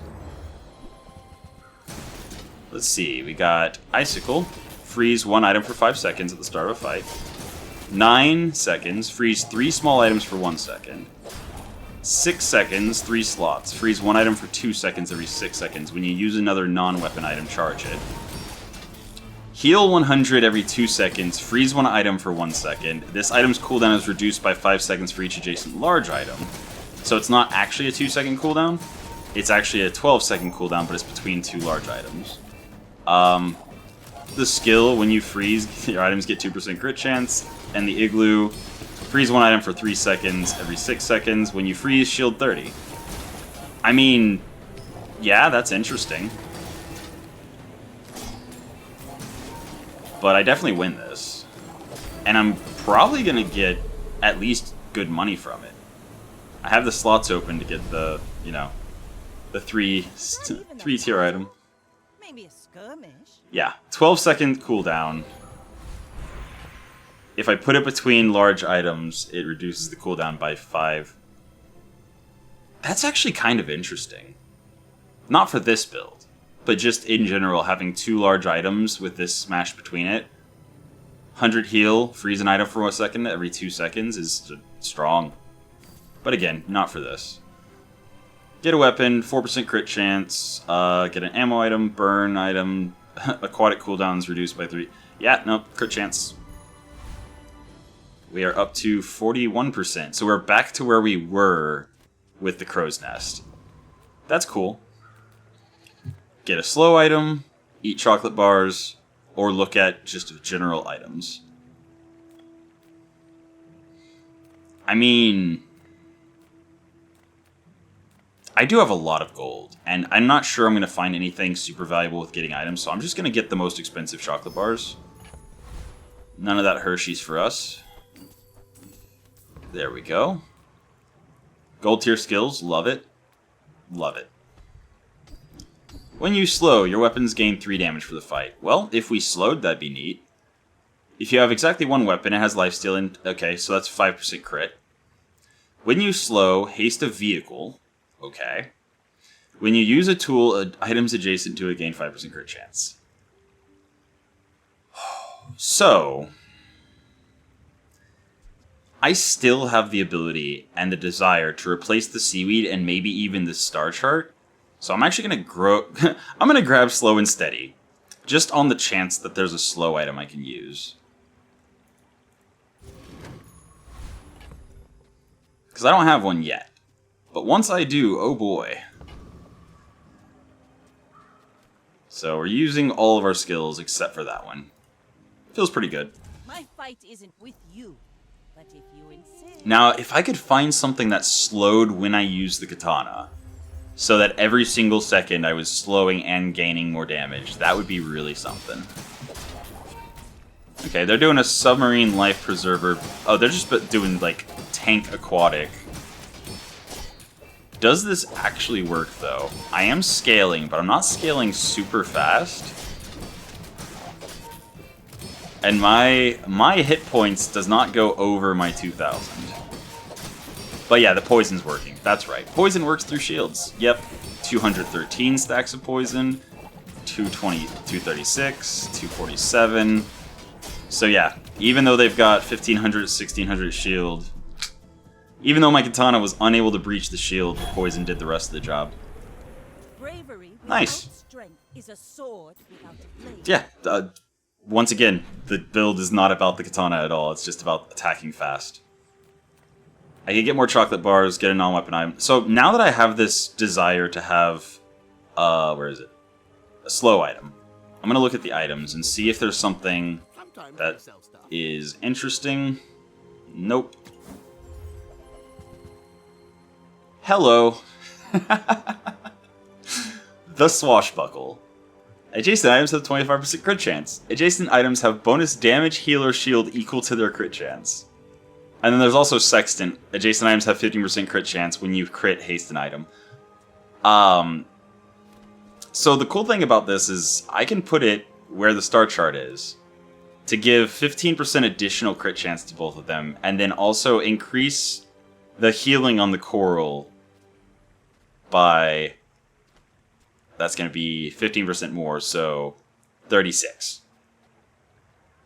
Let's see, we got Icicle. Freeze 1 item for 5 seconds at the start of a fight. 9 seconds, freeze 3 small items for 1 second. 6 seconds, 3 slots. Freeze 1 item for 2 seconds every 6 seconds. When you use another non-weapon item, charge it. Heal 100 every 2 seconds. Freeze 1 item for 1 second. This item's cooldown is reduced by 5 seconds for each adjacent large item. So it's not actually a 2-second cooldown. It's actually a 12-second cooldown, but it's between 2 large items. The skill, when you freeze, your items get 2% crit chance. And the Igloo, freeze 1 item for 3 seconds every 6 seconds. When you freeze, shield 30. I mean, yeah, that's interesting. But I definitely win this. And I'm probably going to get at least good money from it. I have the slots open to get the, you know, the 3-tier item. Maybe a skirmish. Yeah, 12-second cooldown. If I put it between large items, it reduces the cooldown by 5. That's actually kind of interesting. Not for this build, but just in general, having 2 large items with this smash between it. 100 heal, freeze an item for 1 second every 2 seconds is strong. But again, not for this. Get a weapon, 4% crit chance, get an ammo item, burn item, aquatic cooldowns reduced by 3. Yeah, no, crit chance. We are up to 41%, so we're back to where we were with the Crow's Nest. That's cool. Get a slow item, eat chocolate bars, or look at just general items. I mean, I do have a lot of gold, and I'm not sure I'm going to find anything super valuable with getting items, so I'm just going to get the most expensive chocolate bars. None of that Hershey's for us. There we go. Gold tier skills, love it. Love it. When you slow, your weapons gain 3 damage for the fight. Well, if we slowed, that'd be neat. If you have exactly one weapon, it has lifesteal, and okay, so that's 5% crit. When you slow, haste a vehicle. Okay. When you use a tool, items adjacent to it gain 5% crit chance. So, I still have the ability and the desire to replace the seaweed and maybe even the star chart. So I'm actually going to I'm going to grab slow and steady, just on the chance that there's a slow item I can use. Because I don't have one yet. But once I do, oh boy. So we're using all of our skills except for that one. Feels pretty good. My fight isn't with you, but if you insist. Now, if I could find something that slowed when I use the katana, so that every single second I was slowing and gaining more damage, that would be really something. Okay, they're doing a submarine life preserver. Oh, they're just doing, like, tank aquatic. Does this actually work, though? I am scaling, but I'm not scaling super fast. And my hit points does not go over my 2,000. But yeah, the poison's working. That's right. Poison works through shields. Yep. 213 stacks of poison. 220, 236, 247. So yeah, even though they've got 1,500, 1,600 shield, even though my katana was unable to breach the shield, the poison did the rest of the job. Bravery Nice. without strength is a sword without a blade. Yeah, once again, the build is not about the katana at all. It's just about attacking fast. I can get more chocolate bars, get a non-weapon item. So now that I have this desire to have, where is it? A slow item. I'm going to look at the items and see if there's something that is interesting. Nope. Hello. The Swashbuckle. Adjacent items have 25% crit chance. Adjacent items have bonus damage, heal, or shield equal to their crit chance. And then there's also Sextant. Adjacent items have 15% crit chance when you crit haste an item. So the cool thing about this is I can put it where the star chart is to give 15% additional crit chance to both of them, and then also increase the healing on the coral by... That's going to be 15% more, so 36.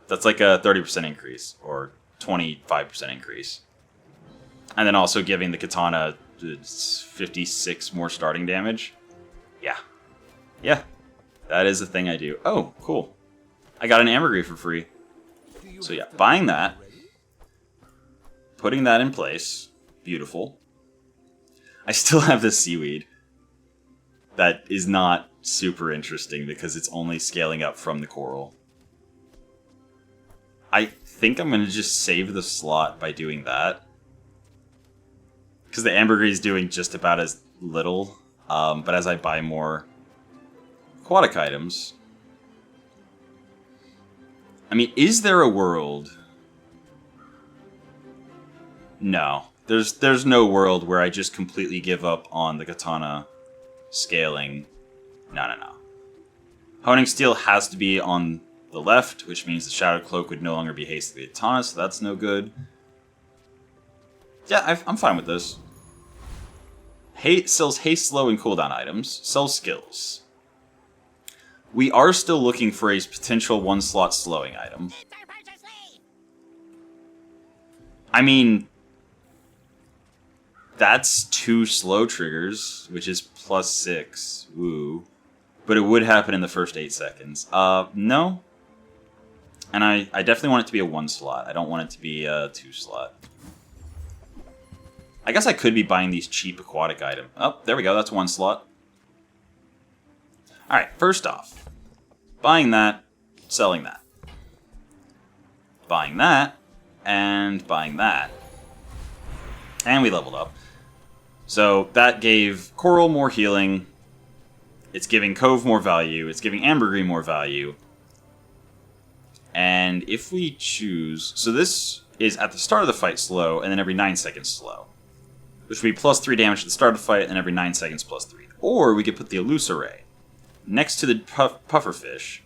That's like a 30% increase, or 25% increase. And then also giving the katana 56 more starting damage. Yeah. Yeah. That is a thing I do. Oh, cool. I got an ambergris for free. So yeah, buying that. Putting that in place. Beautiful. I still have this seaweed. That is not super interesting because it's only scaling up from the coral. I think I'm going to just save the slot by doing that. Because the ambergris is doing just about as little. But as I buy more aquatic items... I mean, is there a world... No. There's no world where I just completely give up on the katana... scaling. No. Honing Steel has to be on the left, which means the Shadow Cloak would no longer be hastily katana, so that's no good. Yeah, I'm fine with this. Sells haste, slow, and cooldown items. Sells skills. We are still looking for a potential one-slot slowing item. I mean... That's 2 slow triggers, which is plus 6. Woo. But it would happen in the first 8 seconds. No. And I definitely want it to be a 1 slot. I don't want it to be a 2 slot. I guess I could be buying these cheap aquatic items. Oh, there we go. That's 1 slot. Alright, first off. Buying that, selling that. Buying that, and buying that. And we leveled up. So that gave Coral more healing. It's giving Cove more value. It's giving Ambergris more value. And if we choose... So this is at the start of the fight slow, and then every 9 seconds slow. Which would be plus 3 damage at the start of the fight, and every 9 seconds plus 3. Or we could put the Illusoray next to the Pufferfish,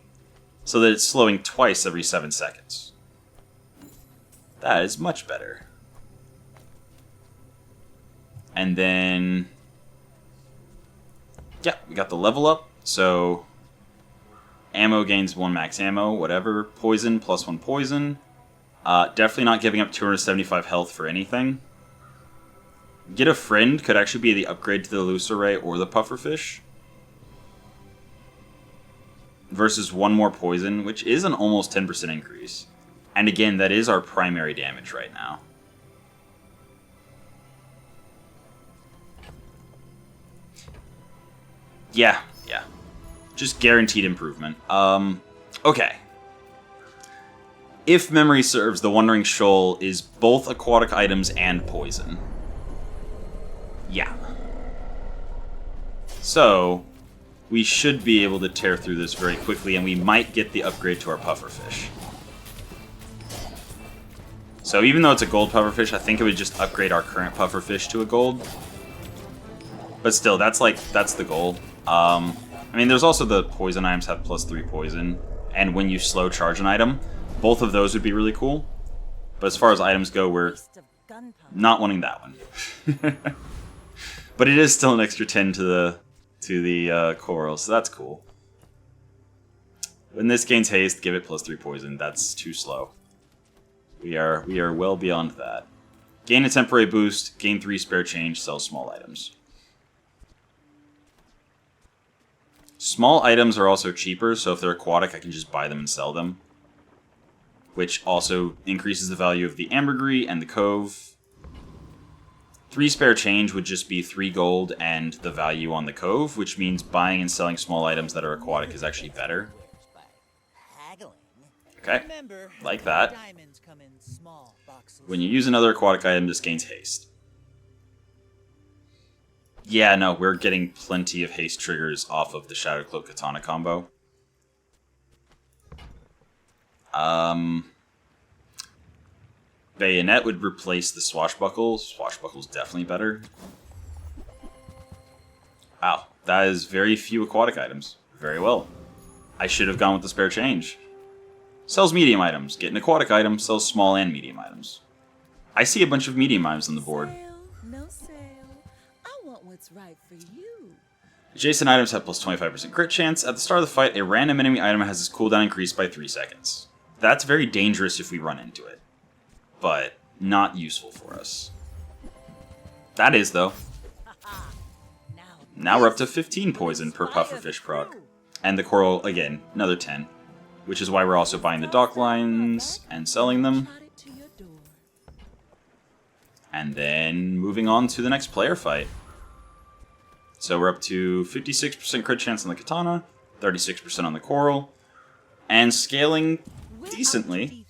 so that it's slowing twice every 7 seconds. That is much better. And then... yeah, we got the level up, so... ammo gains 1 max ammo, whatever. Poison, plus 1 poison. Definitely not giving up 275 health for anything. Get a Friend could actually be the upgrade to the Illusoray or the Pufferfish. Versus 1 more poison, which is an almost 10% increase. And again, that is our primary damage right now. Yeah. Just guaranteed improvement. Okay. If memory serves, the Wandering Shoal is both aquatic items and poison. Yeah. So, we should be able to tear through this very quickly, and we might get the upgrade to our Pufferfish. So even though it's a gold Pufferfish, I think it would just upgrade our current Pufferfish to a gold. But still, that's the goal. I mean, there's also the poison items have plus 3 poison, and when you slow charge an item, both of those would be really cool. But as far as items go, we're not wanting that one. But it is still an extra 10 to the coral, so that's cool. When this gains haste, give it plus 3 poison. That's too slow. We are well beyond that. Gain a temporary boost, gain 3 spare change, sell small items. Small items are also cheaper, so if they're aquatic, I can just buy them and sell them. Which also increases the value of the Ambergris and the Cove. 3 spare change would just be 3 gold and the value on the Cove, which means buying and selling small items that are aquatic is actually better. Okay, like that. When you use another aquatic item, this gains haste. Yeah, no, we're getting plenty of haste triggers off of the Shadow Cloak Katana combo. Bayonet would replace the Swashbuckle. Swashbuckle's definitely better. Wow, that is very few aquatic items. Very well. I should have gone with the spare change. Sells medium items. Get an aquatic item, sells small and medium items. I see a bunch of medium items on the board. No sale. I want what's right for you. Adjacent items have plus 25% crit chance. At the start of the fight, a random enemy item has its cooldown increased by 3 seconds. That's very dangerous if we run into it, but not useful for us. That is, though. Now we're up to 15 poison per Pufferfish proc. And the coral, again, another 10. Which is why we're also buying the dock lines and selling them. And then moving on to the next player fight. So we're up to 56% crit chance on the katana, 36% on the coral, and scaling decently.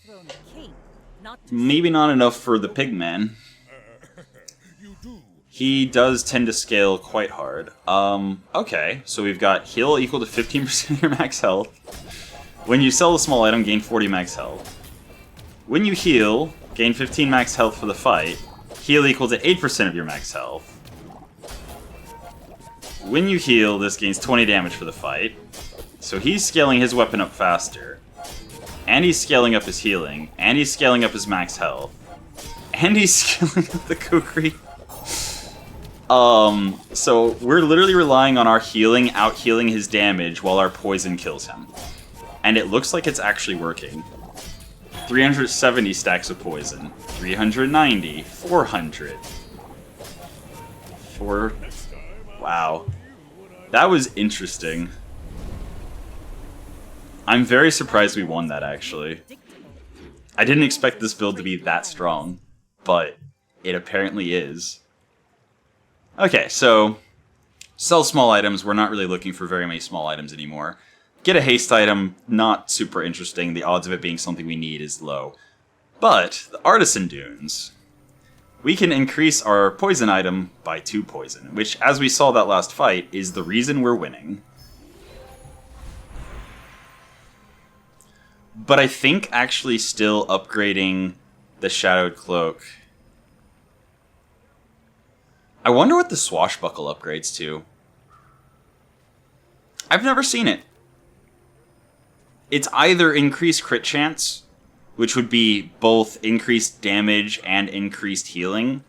Maybe not enough for the pigman. He does tend to scale quite hard. Okay, so we've got heal equal to 15% of your max health. When you sell a small item, gain 40 max health. When you heal, gain 15 max health for the fight. Heal equal to 8% of your max health. When you heal, this gains 20 damage for the fight. So he's scaling his weapon up faster. And he's scaling up his healing. And he's scaling up his max health. And he's scaling up the kukri. So we're literally relying on our healing out-healing his damage while our poison kills him. And it looks like it's actually working. 370 stacks of poison. 390. 400. Wow. That was interesting. I'm very surprised we won that, actually. I didn't expect this build to be that strong, but it apparently is. Okay, so sell small items. We're not really looking for very many small items anymore. Get a haste item, not super interesting. The odds of it being something we need is low. But the Artisan Dunes. we can increase our poison item by 2 poison, which, as we saw that last fight, is the reason we're winning. But I think actually still upgrading the Shadowed Cloak... I wonder what the Swashbuckle upgrades to. I've never seen it. It's either increased crit chance, which would be both increased damage and increased healing,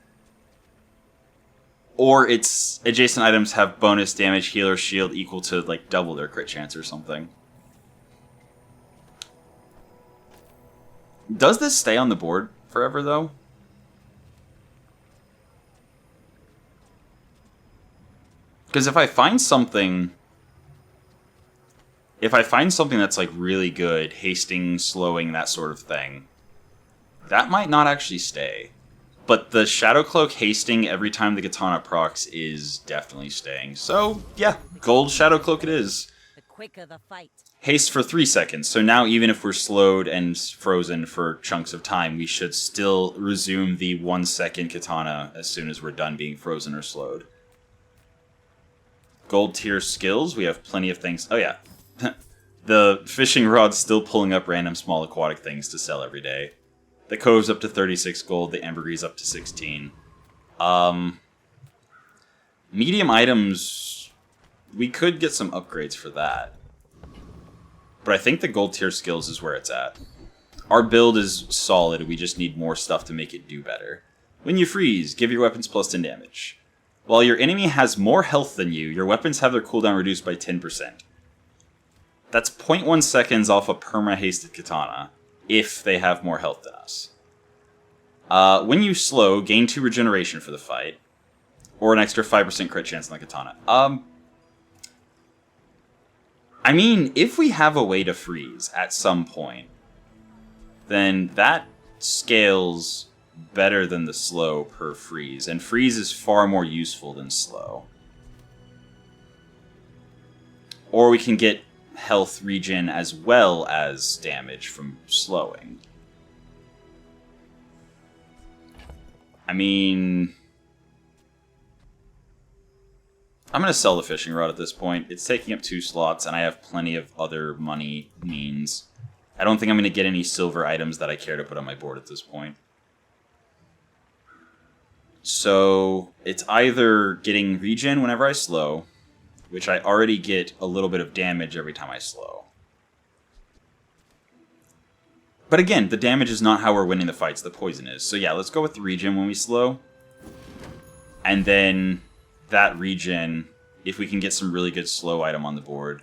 or its adjacent items have bonus damage, heal, or shield equal to like double their crit chance or something. Does this stay on the board forever, though? Because if I find something that's like really good, hasting, slowing, that sort of thing, that might not actually stay. But the Shadow Cloak hasting every time the katana procs is definitely staying. So yeah, gold Shadow Cloak it is. The quicker the fight. Haste for 3 seconds, so now even if we're slowed and frozen for chunks of time, we should still resume the 1 second katana as soon as we're done being frozen or slowed. Gold tier skills, we have plenty of things. Oh yeah, the fishing rod's still pulling up random small aquatic things to sell every day. The cove's up to 36 gold, the ambergris up to 16. Medium items, we could get some upgrades for that. But I think the gold tier skills is where it's at. Our build is solid, we just need more stuff to make it do better. When you freeze, give your weapons plus 10 damage. While your enemy has more health than you, your weapons have their cooldown reduced by 10%. That's 0.1 seconds off a perma-hasted katana, if they have more health than us. When you slow, gain 2 regeneration for the fight, or an extra 5% crit chance on the katana. I mean, if we have a way to freeze at some point, then that scales better than the slow per freeze, and freeze is far more useful than slow. Or we can get health regen as well as damage from slowing. I mean, I'm going to sell the fishing rod at this point. It's taking up 2 slots, and I have plenty of other money means. I don't think I'm going to get any silver items that I care to put on my board at this point. So, it's either getting regen whenever I slow, which I already get a little bit of damage every time I slow. But again, the damage is not how we're winning the fights, the poison is. So yeah, let's go with the regen when we slow. And then that regen, if we can get some really good slow item on the board.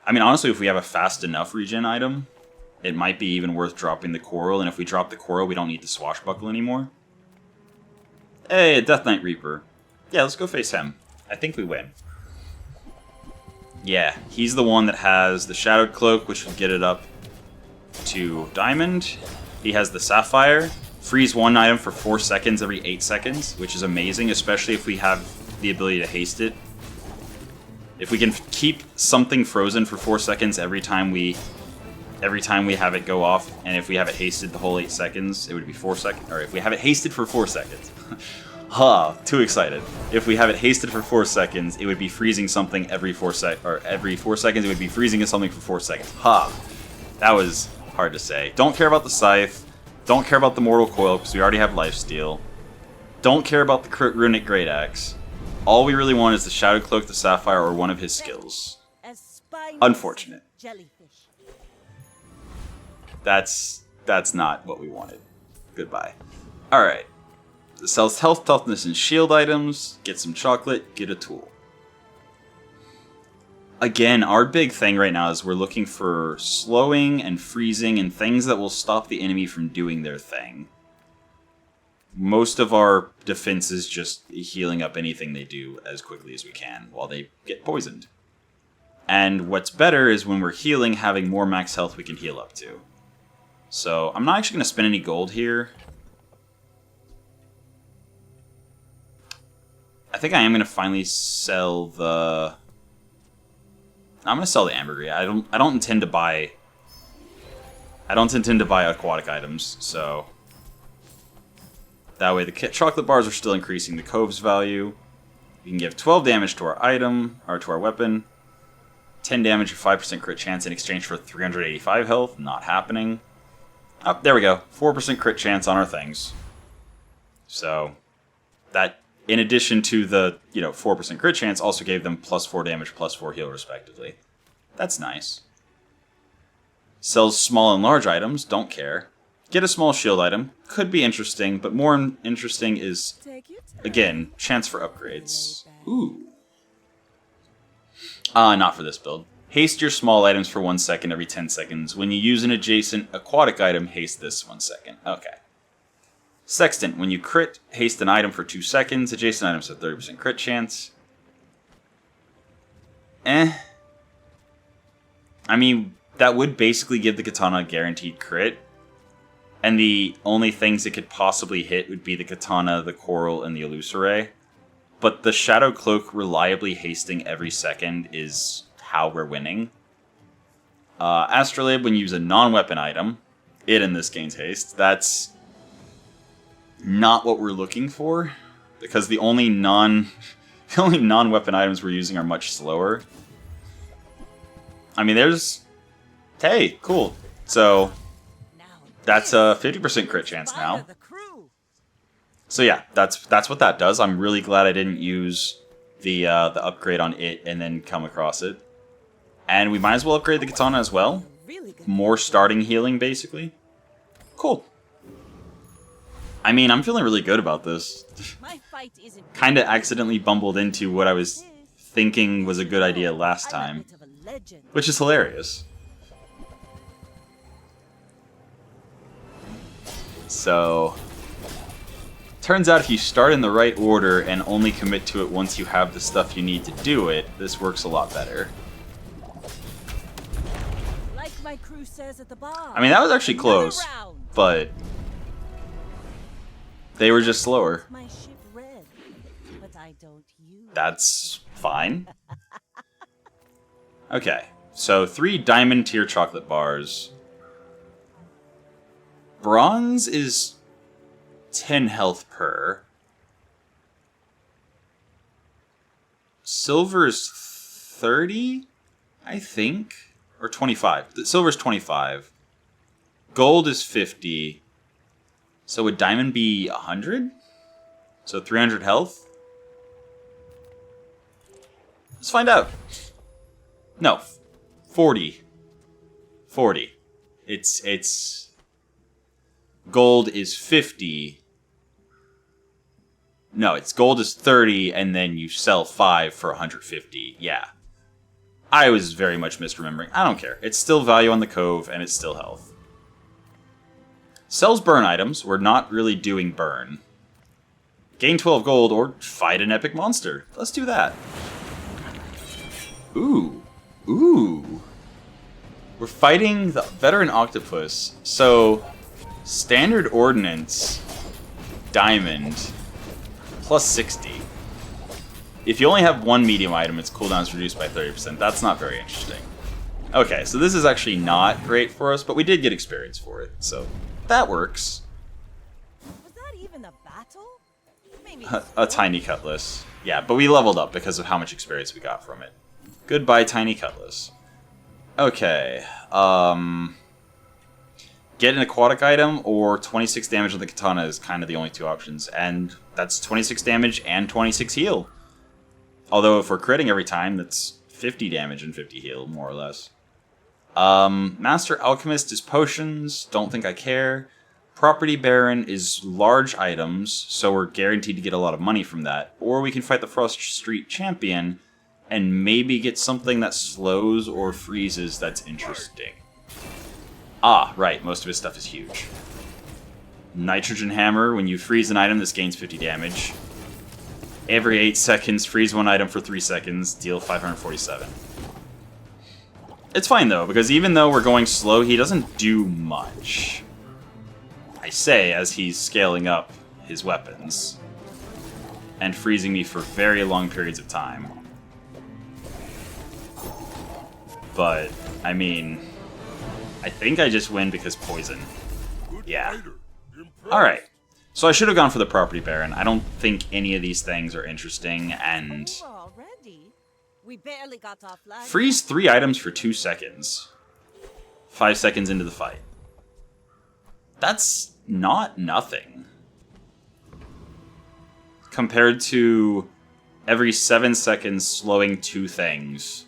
I mean, honestly, if we have a fast enough regen item, it might be even worth dropping the coral, and if we drop the coral, we don't need the swashbuckle anymore. Hey, a Death Knight Reaper. Yeah, let's go face him. I think we win. Yeah, he's the one that has the Shadowed Cloak, which will get it up to Diamond. He has the Sapphire. Freeze 1 item for 4 seconds every 8 seconds, which is amazing, especially if we have the ability to haste it. If we can keep something frozen for 4 seconds every time we have it go off, and if we have it hasted the whole 8 seconds, it would be 4 seconds. Or if we have it hasted for 4 seconds. Too excited. If we have it hasted for 4 seconds, it would be freezing something every 4 seconds. Or every 4 seconds, it would be freezing something for 4 seconds. That was hard to say. Don't care about the Scythe. Don't care about the Mortal Coil, because we already have Lifesteal. Don't care about the Runic Great Axe. All we really want is the Shadowed Cloak, the Sapphire, or one of his skills. Unfortunate. Jellyfish. That's not what we wanted. Goodbye. Alright. It sells health, toughness, and shield items. Get some chocolate, get a tool. Again, our big thing right now is we're looking for slowing and freezing and things that will stop the enemy from doing their thing. Most of our defense is just healing up anything they do as quickly as we can while they get poisoned. And what's better is when we're healing, having more max health we can heal up to. So, I'm not actually going to spend any gold here. I think I am going to finally sell the... I'm going to sell the ambergris. I don't intend to buy... I don't intend to buy aquatic items, so... That way the chocolate bars are still increasing the Cove's value. We can give 12 damage to our item, or to our weapon. 10 damage, 5% crit chance in exchange for 385 health. Not happening. Oh, there we go. 4% crit chance on our things. So, that, in addition to the, 4% crit chance, also gave them plus 4 damage, plus 4 heal, respectively. That's nice. Sells small and large items, don't care. Get a small shield item, could be interesting, but more interesting is, again, chance for upgrades. Ooh. Not for this build. Haste your small items for 1 second every 10 seconds. When you use an adjacent aquatic item, haste this 1 second. Okay. Sextant, when you crit, haste an item for 2 seconds. Adjacent items have 30% crit chance. I mean, that would basically give the katana a guaranteed crit. And the only things it could possibly hit would be the katana, the coral, and the illusory. But the Shadow Cloak reliably hasting every second is how we're winning. Astrolabe, when you use a non-weapon item, it in this gains haste. That's not what we're looking for, because the only non-weapon items we're using are much slower. I mean, there's... Hey, cool. So, that's a 50% crit chance now. So yeah, that's what that does. I'm really glad I didn't use the upgrade on it and then come across it. And we might as well upgrade the katana as well. More starting healing, basically. Cool. I mean, I'm feeling really good about this. Kinda accidentally bumbled into what I was thinking was a good idea last time. Which is hilarious. So... Turns out if you start in the right order and only commit to it once you have the stuff you need to do it, this works a lot better. Like my crew says at the bar, I mean, that was actually close, but they were just slower. my ship red, but I don't use. That's fine. Okay, so 3 diamond tier chocolate bars. Bronze is 10 health per. Silver is 30, I think, or 25. Silver's 25. Gold is 50. So would diamond be 100? So 300 health? Let's find out. No, 40. 40. It's gold is 50. No, it's gold is 30, and then you sell 5 for 150. Yeah. I was very much misremembering. I don't care. It's still value on the Cove, and it's still health. Sells burn items. We're not really doing burn. Gain 12 gold, or fight an epic monster. Let's do that. Ooh. Ooh. We're fighting the veteran octopus. So, standard ordnance, diamond, plus 60. If you only have one medium item, its cooldown is reduced by 30%. That's not very interesting. Okay, so this is actually not great for us, but we did get experience for it, so that works. Was that even a battle? Maybe A tiny cutlass. Yeah, but we leveled up because of how much experience we got from it. Goodbye, tiny cutlass. Okay, get an aquatic item or 26 damage on the katana is kind of the only two options, and that's 26 damage and 26 heal. Although if we're critting every time, that's 50 damage and 50 heal, more or less. Master Alchemist is potions, don't think I care. Property Baron is large items, so we're guaranteed to get a lot of money from that. Or we can fight the Frost Street Champion and maybe get something that slows or freezes that's interesting. Ah, right, most of his stuff is huge. Nitrogen Hammer, when you freeze an item, this gains 50 damage. Every 8 seconds, freeze one item for 3 seconds, deal 547. It's fine though, because even though we're going slow, he doesn't do much. I say as he's scaling up his weapons. And freezing me for very long periods of time. But, I mean... I think I just win because poison. Yeah. Alright. So I should have gone for the Property Baron. I don't think any of these things are interesting, and... Oh, already? We barely got off line. Freeze 3 items for 2 seconds. 5 seconds into the fight. That's not nothing. Compared to every 7 seconds slowing 2 things.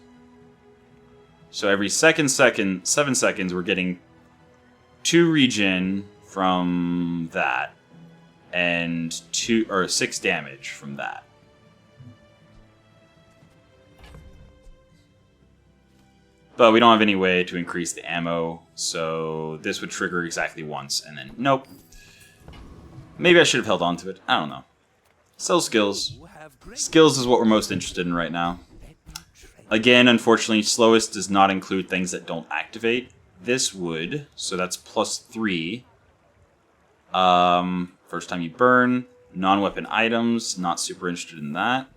So every 7 seconds we're getting 2 regen from that. And 6 damage from that. But we don't have any way to increase the ammo, so this would trigger exactly once, and then nope. Maybe I should have held on to it. I don't know. Sell skills. Skills is what we're most interested in right now. Again, unfortunately, slowest does not include things that don't activate. This would, so that's +3. First time you burn, non-weapon items, not super interested in that.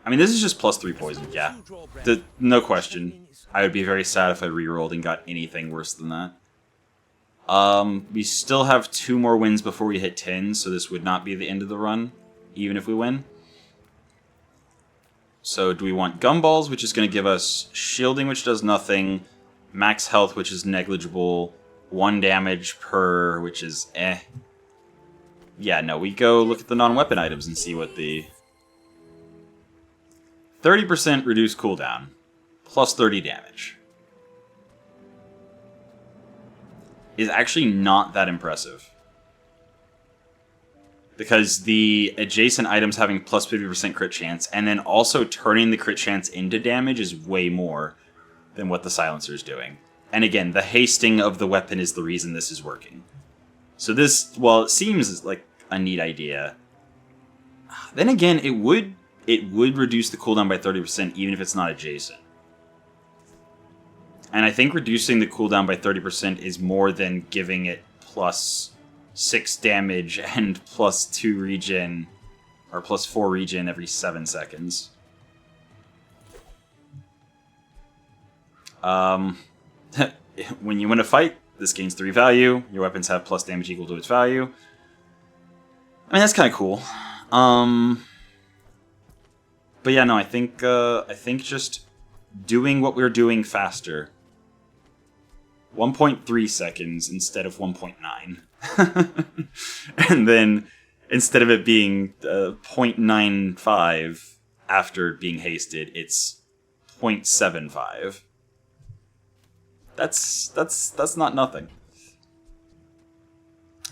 I mean, this is just +3 poison, yeah. No question. I would be very sad if I rerolled and got anything worse than that. We still have 2 more wins before we hit 10, so this would not be the end of the run, even if we win. So do we want Gumballs, which is going to give us shielding, which does nothing, max health, which is negligible, 1 damage per, which is eh. Yeah, no, we go look at the non-weapon items and see what the... 30% reduced cooldown, plus 30 damage. Is actually not that impressive. Because the adjacent items having plus 50% crit chance, and then also turning the crit chance into damage is way more than what the silencer is doing. And again, the hasting of the weapon is the reason this is working. So this, well, it seems like a neat idea. Then again, it would reduce the cooldown by 30% even if it's not adjacent. And I think reducing the cooldown by 30% is more than giving it plus 6 damage and plus 2 regen, or plus 4 regen every 7 seconds. When you win a fight, this gains 3 value. Your weapons have plus damage equal to its value. I mean, that's kind of cool. But yeah, no, I think just doing what we're doing faster. 1.3 seconds instead of 1.9. And then, instead of it being 0.95 after being hasted, it's 0.75. That's not nothing.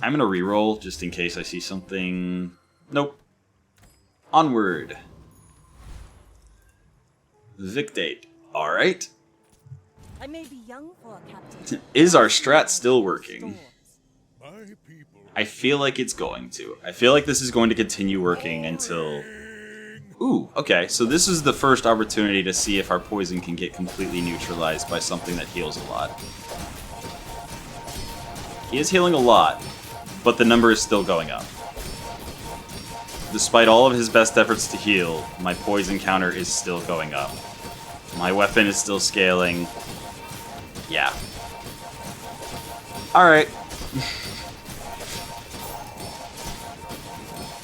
I'm gonna reroll just in case I see something. Nope. Onward. Victate. Alright. I may be young for a captain. Is our strat still working? My people. I feel like it's going to. I feel like this is going to continue working until... Ooh, okay, so this is the first opportunity to see if our poison can get completely neutralized by something that heals a lot. He is healing a lot, but the number is still going up. Despite all of his best efforts to heal, my poison counter is still going up. My weapon is still scaling. Yeah. Alright.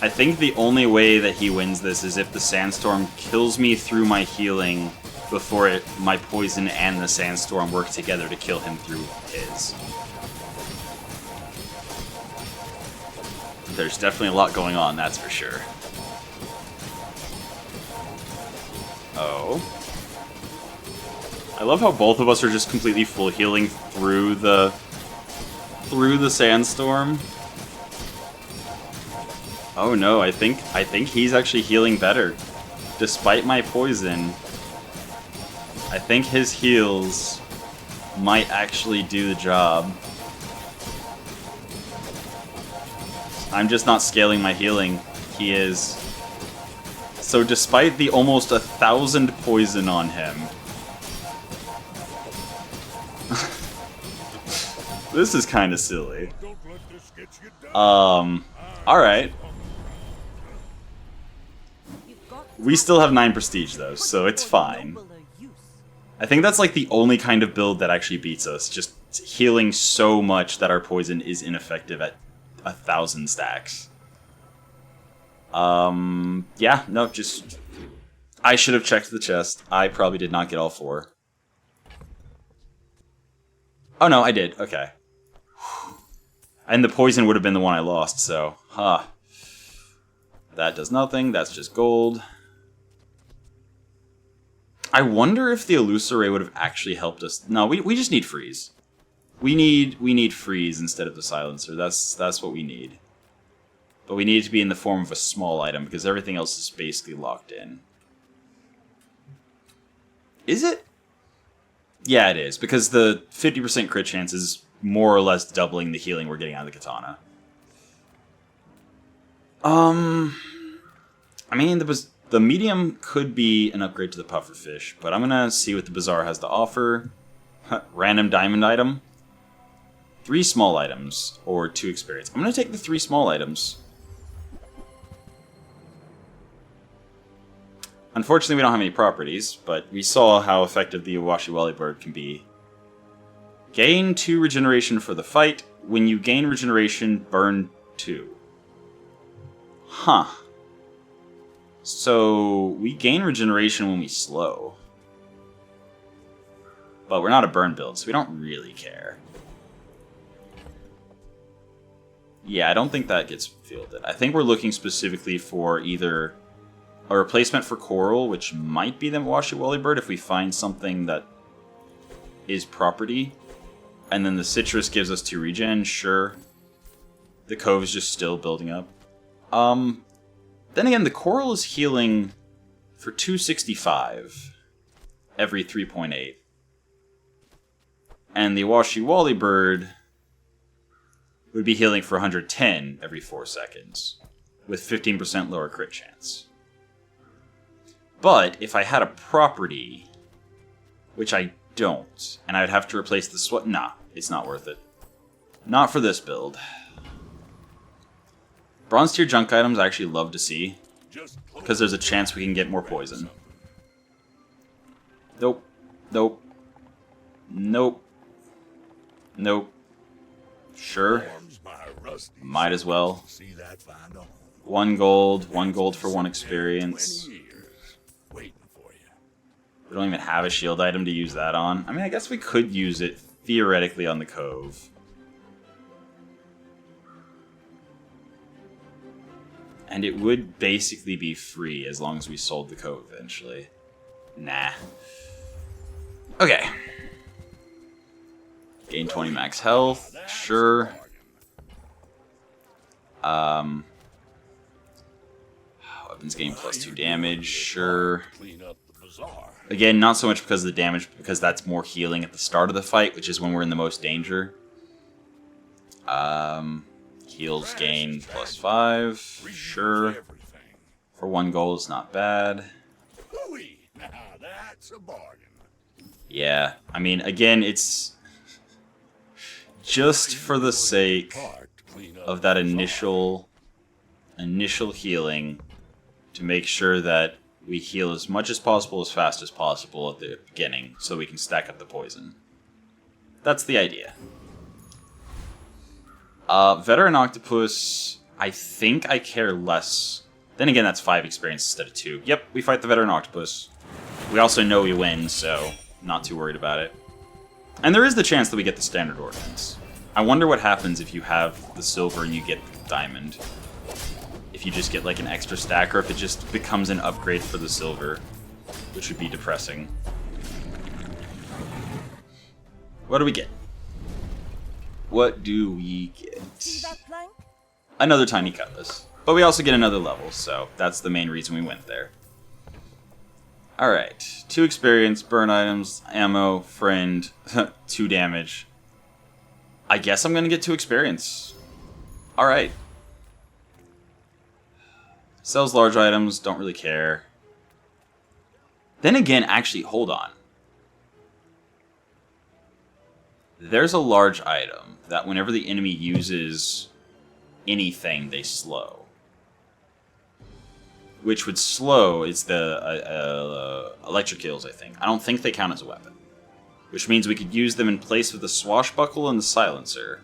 I think the only way that he wins this is if the sandstorm kills me through my healing before my poison and the sandstorm work together to kill him through his. There's definitely a lot going on, that's for sure. Oh. I love how both of us are just completely full healing through the sandstorm. Oh no, I think he's actually healing better. Despite my poison, I think his heals might actually do the job. I'm just not scaling my healing. He is. So despite the almost 1,000 poison on him, this is kind of silly. Alright. We still have 9 prestige though, so it's fine. I think that's like the only kind of build that actually beats us. Just healing so much that our poison is ineffective at 1,000 stacks. Yeah, no, just... I should have checked the chest. I probably did not get all 4. Oh no, I did. Okay. And the poison would have been the one I lost, so... Huh. That does nothing. That's just gold. I wonder if the Illusoray would have actually helped us. No, we just need freeze. We need freeze instead of the silencer. That's what we need. But we need it to be in the form of a small item because everything else is basically locked in. Is it? Yeah, it is, because the 50% crit chance is more or less doubling the healing we're getting out of the katana. I mean, the medium could be an upgrade to the pufferfish, but I'm gonna see what the Bazaar has to offer. Random diamond item. 3 small items, or 2 experience. I'm gonna take the 3 small items. Unfortunately, we don't have any properties, but we saw how effective the Iwashi Wally Bird can be. Gain 2 regeneration for the fight. When you gain regeneration, burn 2. Huh. So, we gain regeneration when we slow. But we're not a burn build, so we don't really care. Yeah, I don't think that gets fielded. I think we're looking specifically for either a replacement for Coral, which might be the Iwashi Wally Bird if we find something that is property. And then the Citrus gives us 2 regen, sure. The Cove is just still building up. Then again, the Coral is healing for 265 every 3.8. And the Iwashi Wally Bird would be healing for 110 every 4 seconds, with 15% lower crit chance. But if I had a property, which I don't, and I'd have to replace the sweat, nah, it's not worth it. Not for this build. Bronze tier junk items I actually love to see, because there's a chance we can get more poison. Nope. Nope. Nope. Nope. Sure. Might as well. 1 gold for 1 experience. We don't even have a shield item to use that on. I mean, I guess we could use it theoretically on the Cove. And it would basically be free as long as we sold the Cove eventually. Nah. Okay. Gain 20 max health. Sure. Weapons gain +2 damage. Sure. Again, not so much because of the damage, because that's more healing at the start of the fight, which is when we're in the most danger. Heals gain +5. Sure. For 1 gold, it's not bad. Yeah, I mean, again, it's just for the sake of that initial healing to make sure that we heal as much as possible, as fast as possible at the beginning, so we can stack up the poison. That's the idea. Veteran Octopus, I think I care less. Then again, that's 5 experience instead of 2. Yep, we fight the Veteran Octopus. We also know we win, so not too worried about it. And there is the chance that we get the Standard Ordnance. I wonder what happens if you have the silver and you get the diamond. If you just get like an extra stack, or if it just becomes an upgrade for the silver, which would be depressing. What do we get? What do we get? See that plank? Another tiny cutlass. But we also get another level, so that's the main reason we went there. Alright, 2 experience, burn items, ammo, friend, 2 damage. I guess I'm gonna get 2 experience. Alright. Sells large items, don't really care. Then again, actually, hold on. There's a large item that whenever the enemy uses anything, they slow. Which would slow is the electric kills, I think. I don't think they count as a weapon. Which means we could use them in place of the swashbuckle and the silencer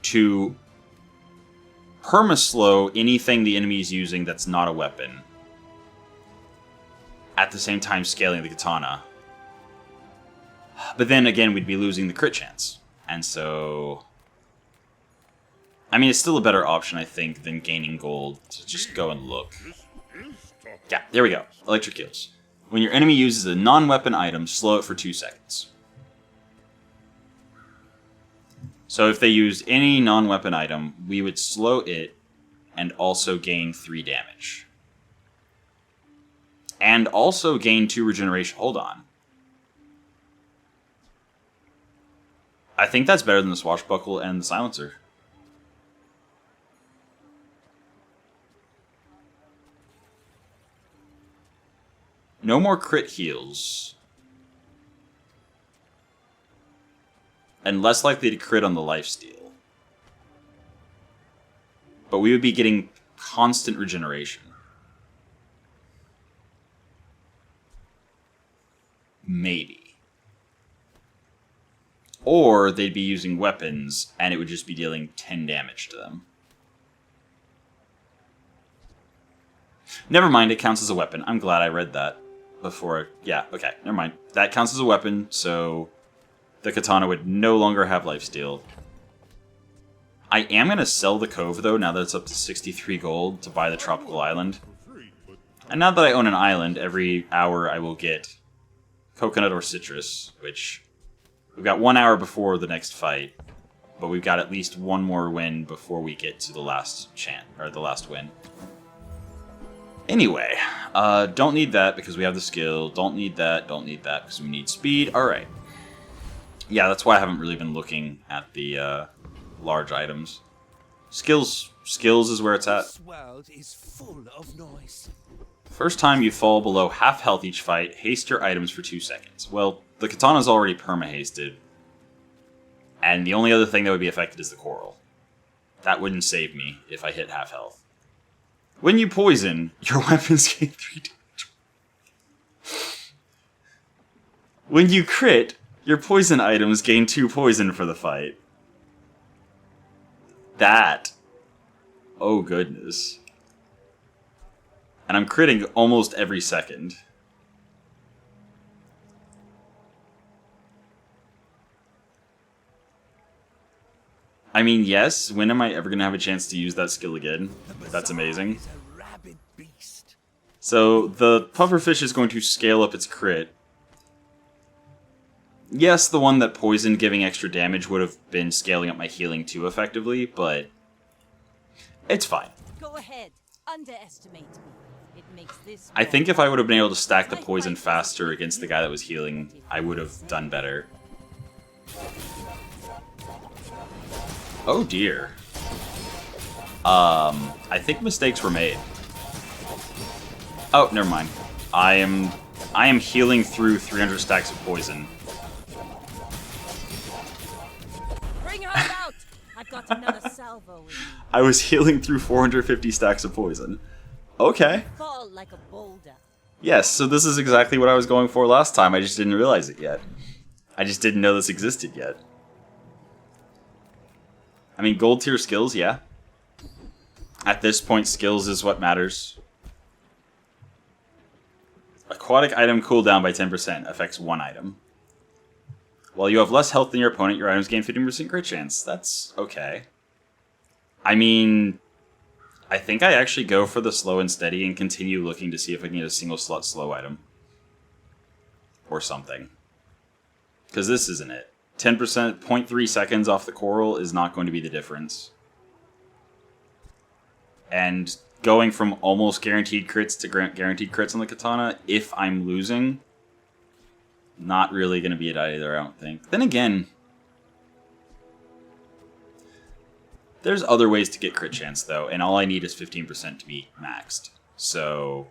to perma-slow anything the enemy is using that's not a weapon. At the same time scaling the katana. But then again, we'd be losing the crit chance. And so... I mean, it's still a better option, I think, than gaining gold to just go and look. Yeah, there we go. Electric heals. When your enemy uses a non-weapon item, slow it for 2 seconds. So if they used any non-weapon item, we would slow it and also gain 3 damage. And also gain 2 regeneration. Hold on. I think that's better than the swashbuckle and the silencer. No more crit heals. And less likely to crit on the lifesteal. But we would be getting constant regeneration. Maybe. Or they'd be using weapons, and it would just be dealing 10 damage to them. Never mind, it counts as a weapon. I'm glad I read that before. Yeah, okay, never mind. That counts as a weapon, so the katana would no longer have lifesteal. I am going to sell the Cove, though, now that it's up to 63 gold, to buy the Tropical Island. And now that I own an island, every hour I will get coconut or citrus, which we've got 1 hour before the next fight, but we've got at least one more win before we get to the last the last win. Anyway, don't need that because we have the skill. Don't need that because we need speed. Alright. Yeah, that's why I haven't really been looking at the large items. Skills is where it's at. This world is full of noise. First time you fall below half health each fight, haste your items for 2 seconds. Well, the katana's already perma-hasted. And the only other thing that would be affected is the coral. That wouldn't save me if I hit half health. When you poison, your weapons gain 3 damage. When you crit, your poison items gain 2 poison for the fight. That. Oh goodness. And I'm critting almost every second. I mean, yes, when am I ever going to have a chance to use that skill again? That's amazing. So, the pufferfish is going to scale up its crit. Yes, the one that poison giving extra damage would have been scaling up my healing too effectively, but it's fine. Go ahead. Underestimate me. It makes this I think if I would have been able to stack the poison faster against the guy that was healing, I would have done better. Oh dear. I think mistakes were made. Oh, never mind. I am healing through 300 stacks of poison. Bring her out. I've got another salvo in me. I was healing through 450 stacks of poison. Okay. Fall like a boulder. Yes, so this is exactly what I was going for last time. I just didn't realize it yet. I just didn't know this existed yet. I mean, gold tier skills, yeah. At this point, skills is what matters. Aquatic item cooldown by 10% affects 1 item. While you have less health than your opponent, your items gain 15% crit chance. That's okay. I mean, I think I actually go for the slow and steady and continue looking to see if I can get a single slot slow item. Or something. Because this isn't it. 10%, 0.3 seconds off the coral is not going to be the difference. And going from almost guaranteed crits to guaranteed crits on the katana, if I'm losing, not really going to be it either, I don't think. Then again, there's other ways to get crit chance, though, and all I need is 15% to be maxed. So,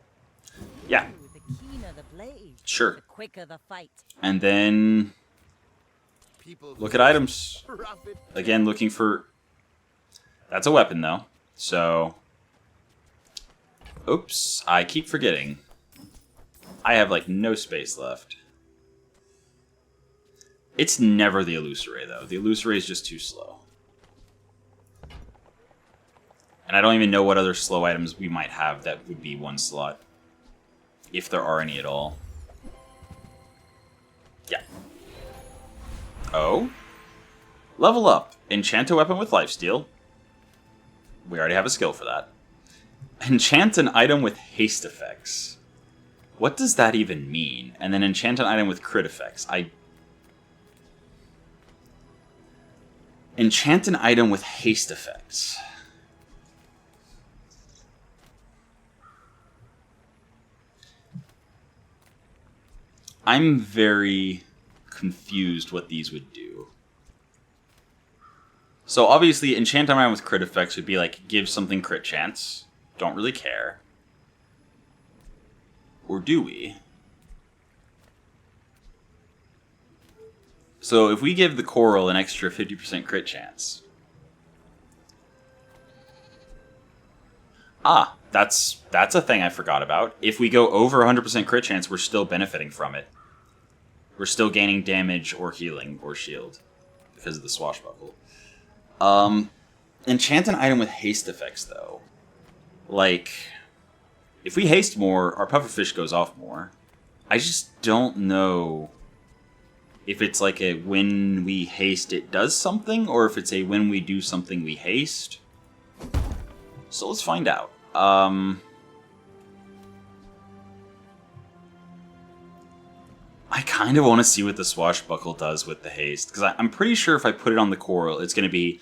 yeah. The keener the blade, Sure. the quicker the fight. And then look at items. Again, looking for... That's a weapon, though. So... Oops, I keep forgetting. I have, like, no space left. It's never the Illusory, though. The Illusory is just too slow. And I don't even know what other slow items we might have that would be 1 slot. If there are any at all. Yeah. Oh? Level up. Enchant a weapon with lifesteal. We already have a skill for that. Enchant an item with haste effects. What does that even mean? And then enchant an item with crit effects. Enchant an item with haste effects. I'm very confused what these would do. So obviously, enchant an item with crit effects would be like, give something crit chance. Don't really care. Or do we? So if we give the coral an extra 50% crit chance. Ah, that's a thing I forgot about. If we go over 100% crit chance, we're still benefiting from it. We're still gaining damage or healing or shield because of the swashbuckle. Enchant an item with haste effects, though. Like, if we haste more, our pufferfish goes off more. I just don't know if it's like a when we haste it does something, or if it's a when we do something we haste. So let's find out. I kind of want to see what the swashbuckle does with the haste, because I'm pretty sure if I put it on the coral, it's going to be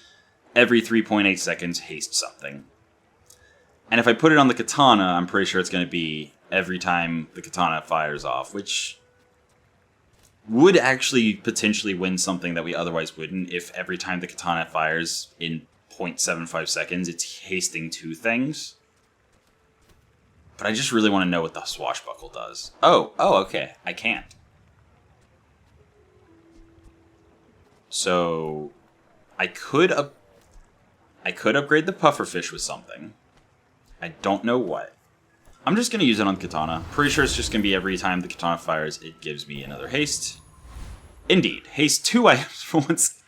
every 3.8 seconds haste something. And if I put it on the katana, I'm pretty sure it's going to be every time the katana fires off, which would actually potentially win something that we otherwise wouldn't if every time the katana fires in 0.75 seconds, it's hasting 2 things. But I just really want to know what the swashbuckle does. Oh, okay. I can't. So I could upgrade the pufferfish with something. I don't know what. I'm just going to use it on katana. Pretty sure it's just going to be every time the katana fires, it gives me another haste. Indeed. Haste 2 items for 1 second.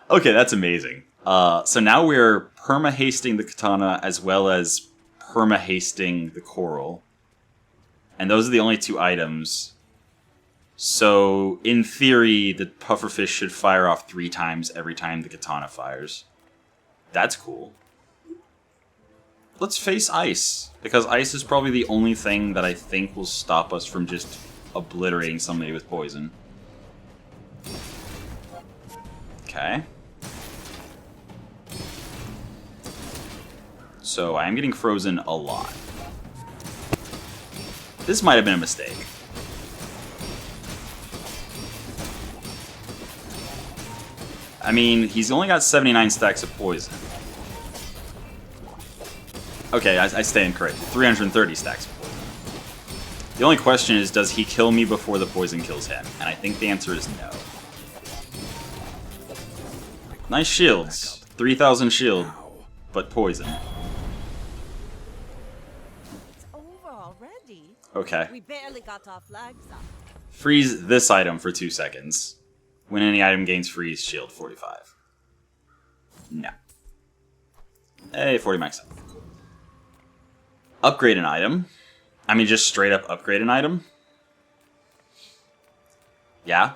Okay, that's amazing. So now we're perma-hasting the katana as well as perma-hasting the coral. And those are the only 2 items. So, in theory, the pufferfish should fire off 3 times every time the katana fires. That's cool. Let's face ice, because ice is probably the only thing that I think will stop us from just obliterating somebody with poison. Okay. So I am getting frozen a lot. This might have been a mistake. I mean, he's only got 79 stacks of poison. Okay, I stand corrected. 330 stacks of poison. The only question is, does he kill me before the poison kills him? And I think the answer is no. Nice shields. 3,000 shield, but poison. It's over already. Okay. We barely got our flags up. Freeze this item for 2 seconds. When any item gains freeze, shield 45. No. Hey, 40 max health. Upgrade an item. I mean, just straight up upgrade an item. Yeah.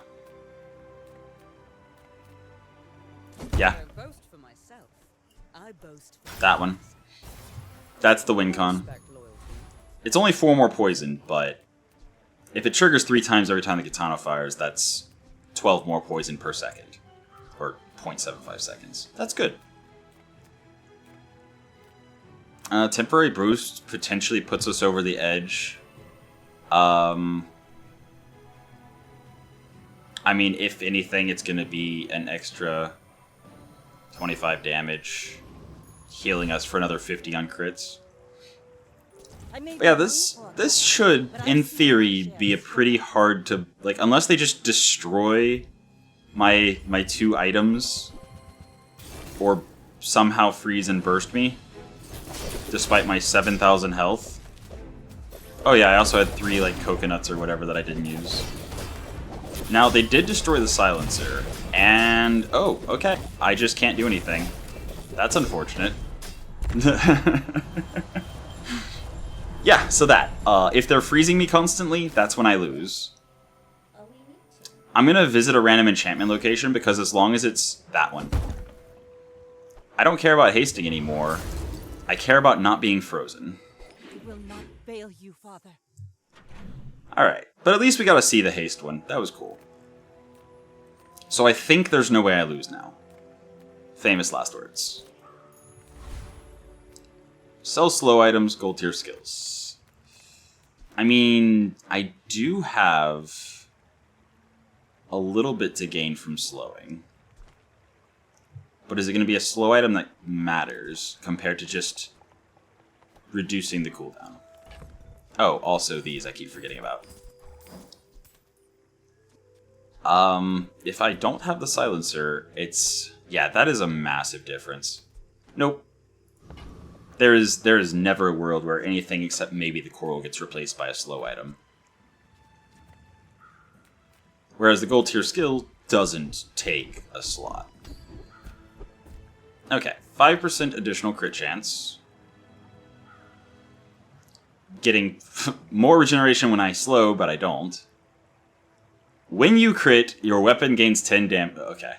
Yeah. I boast for myself. I boast for That one. That's the win con. respect loyalty. It's only 4 more poison, but if it triggers 3 times every time the katana fires, that's 12 more poison per second. Or 0.75 seconds. That's good. Temporary boost potentially puts us over the edge. I mean, if anything, it's going to be an extra 25 damage, healing us for another 50 on crits. I made But yeah, my this own this should, in theory, be a pretty hard to, like, unless they just destroy my 2 items, or somehow freeze and burst me, despite my 7,000 health. Oh yeah, I also had 3, like, coconuts or whatever that I didn't use. Now, they did destroy the silencer, and... oh, okay. I just can't do anything. That's unfortunate. Yeah, so that. If they're freezing me constantly, that's when I lose. I'm gonna visit a random enchantment location because as long as it's that one. I don't care about hasting anymore. I care about not being frozen. I will not fail you, father. Alright, but at least we got to see the haste one. That was cool. So I think there's no way I lose now. Famous last words. Sell slow items, gold tier skills. I mean, I do have a little bit to gain from slowing. But is it going to be a slow item that matters compared to just reducing the cooldown? Oh, also these I keep forgetting about. If I don't have the silencer, it's... Yeah, that is a massive difference. Nope. There is never a world where anything except maybe the coral gets replaced by a slow item. Whereas the gold tier skill doesn't take a slot. Okay, 5% additional crit chance. Getting more regeneration when I slow, but I don't. When you crit, your weapon gains 10 damage. Okay.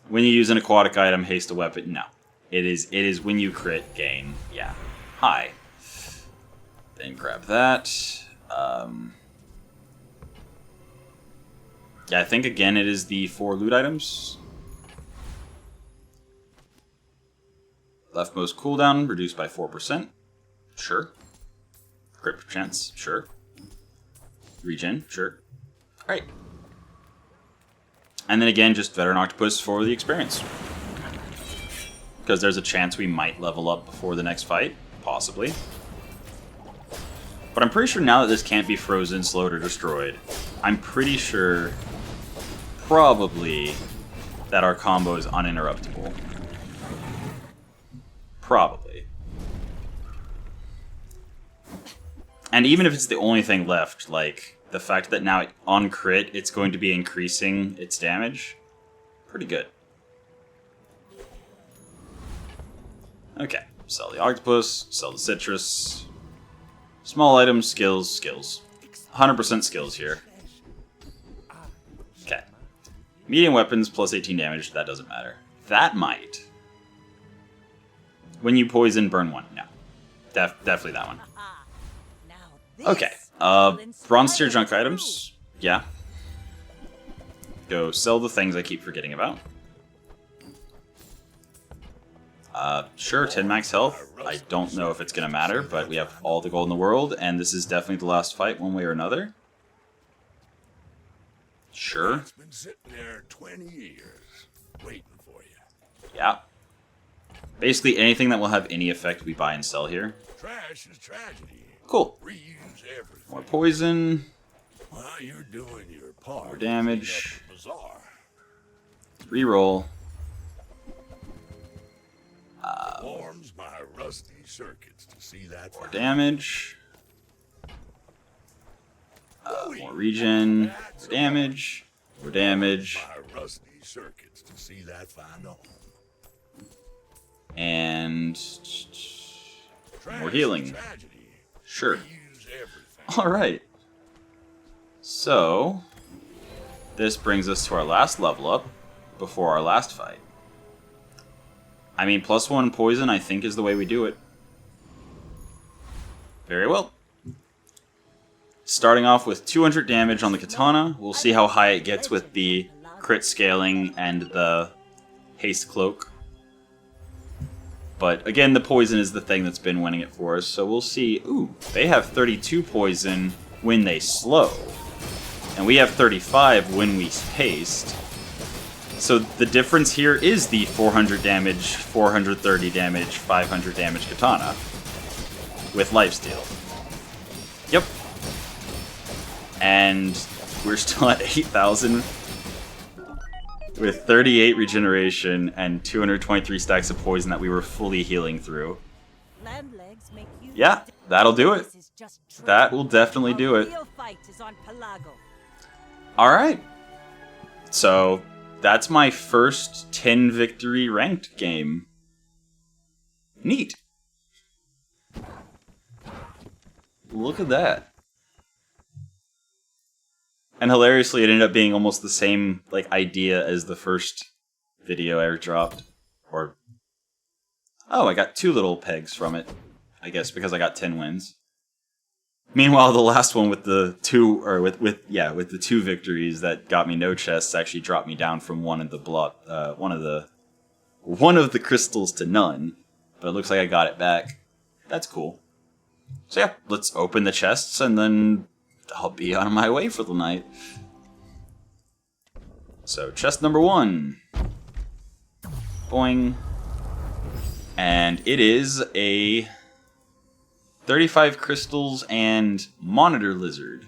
When you use an aquatic item, haste a weapon. No. It is when you crit, gain. Yeah. High. Then grab that. Yeah, I think again it is the 4 loot items. Leftmost cooldown reduced by 4%. Sure. Crit chance. Sure. Regen. Sure. Alright. And then again, just Veteran Octopus for the experience. Because there's a chance we might level up before the next fight. Possibly. But I'm pretty sure now that this can't be frozen, slowed, or destroyed, I'm pretty sure, probably, that our combo is uninterruptible. Probably. And even if it's the only thing left, like, the fact that now on crit, it's going to be increasing its damage, pretty good. Okay, sell the octopus, sell the citrus. Small items, skills, skills. 100% skills here. Okay. Medium weapons plus 18 damage, that doesn't matter. That might. When you poison, burn 1. No. Definitely that one. Okay. Bronze tier junk items. Yeah. Go sell the things I keep forgetting about. Sure, 10 max health. I don't know if it's going to matter, but we have all the gold in the world, and this is definitely the last fight one way or another. Sure. It's been sitting there 20 years, waiting for you. Yeah. Basically anything that will have any effect we buy and sell here. Trash is tragedy. Cool. Reuse everything. More poison. Well, you're doing your part. More damage. Bazaar. Reroll. Warms my rusty circuits to see that. More damage. More regen. More damage. More damage. My rusty circuits to see that final. And more healing. Sure. Alright. So, this brings us to our last level up before our last fight. I mean, +1 poison, I think, is the way we do it. Very well. Starting off with 200 damage on the katana. We'll see how high it gets with the crit scaling and the haste cloak. But again, the poison is the thing that's been winning it for us, so we'll see. Ooh, they have 32 poison when they slow. And we have 35 when we haste. So the difference here is the 400 damage, 430 damage, 500 damage katana with lifesteal. Yep. And we're still at 8,000 with 38 regeneration and 223 stacks of poison that we were fully healing through. Yeah, that'll do it. That will definitely do it. Alright. So, that's my first 10 victory ranked game. Neat. Look at that. And hilariously, it ended up being almost the same like idea as the first video I ever dropped. Or oh, I got 2 little pegs from it. I guess because I got 10 wins. Meanwhile, the last one with the 2 or with the 2 victories that got me no chests actually dropped me down from one of the crystals to none. But it looks like I got it back. That's cool. So yeah, let's open the chests and then I'll be on my way for the night. So chest number 1. Boing. And it is a 35 crystals and monitor lizard.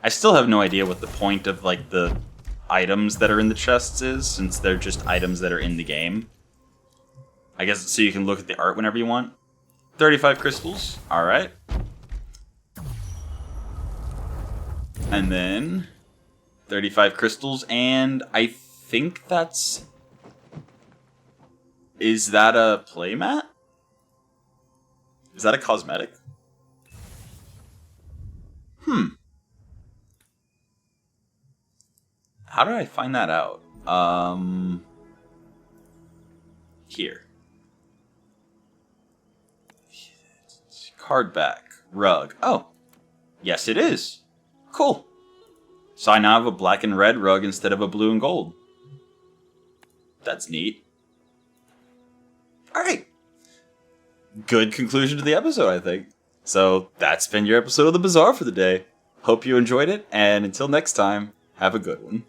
I still have no idea what the point of like the items that are in the chests is, since they're just items that are in the game. I guess so you can look at the art whenever you want. 35 crystals, alright. And then 35 crystals, and I think that's... Is that a playmat? Is that a cosmetic? How did I find that out? Here. Card back. Rug. Oh. Yes, it is. Cool. So I now have a black and red rug instead of a blue and gold. That's neat. Alright. Good conclusion to the episode, I think. So that's been your episode of the Bazaar for the day. Hope you enjoyed it, and until next time, have a good one.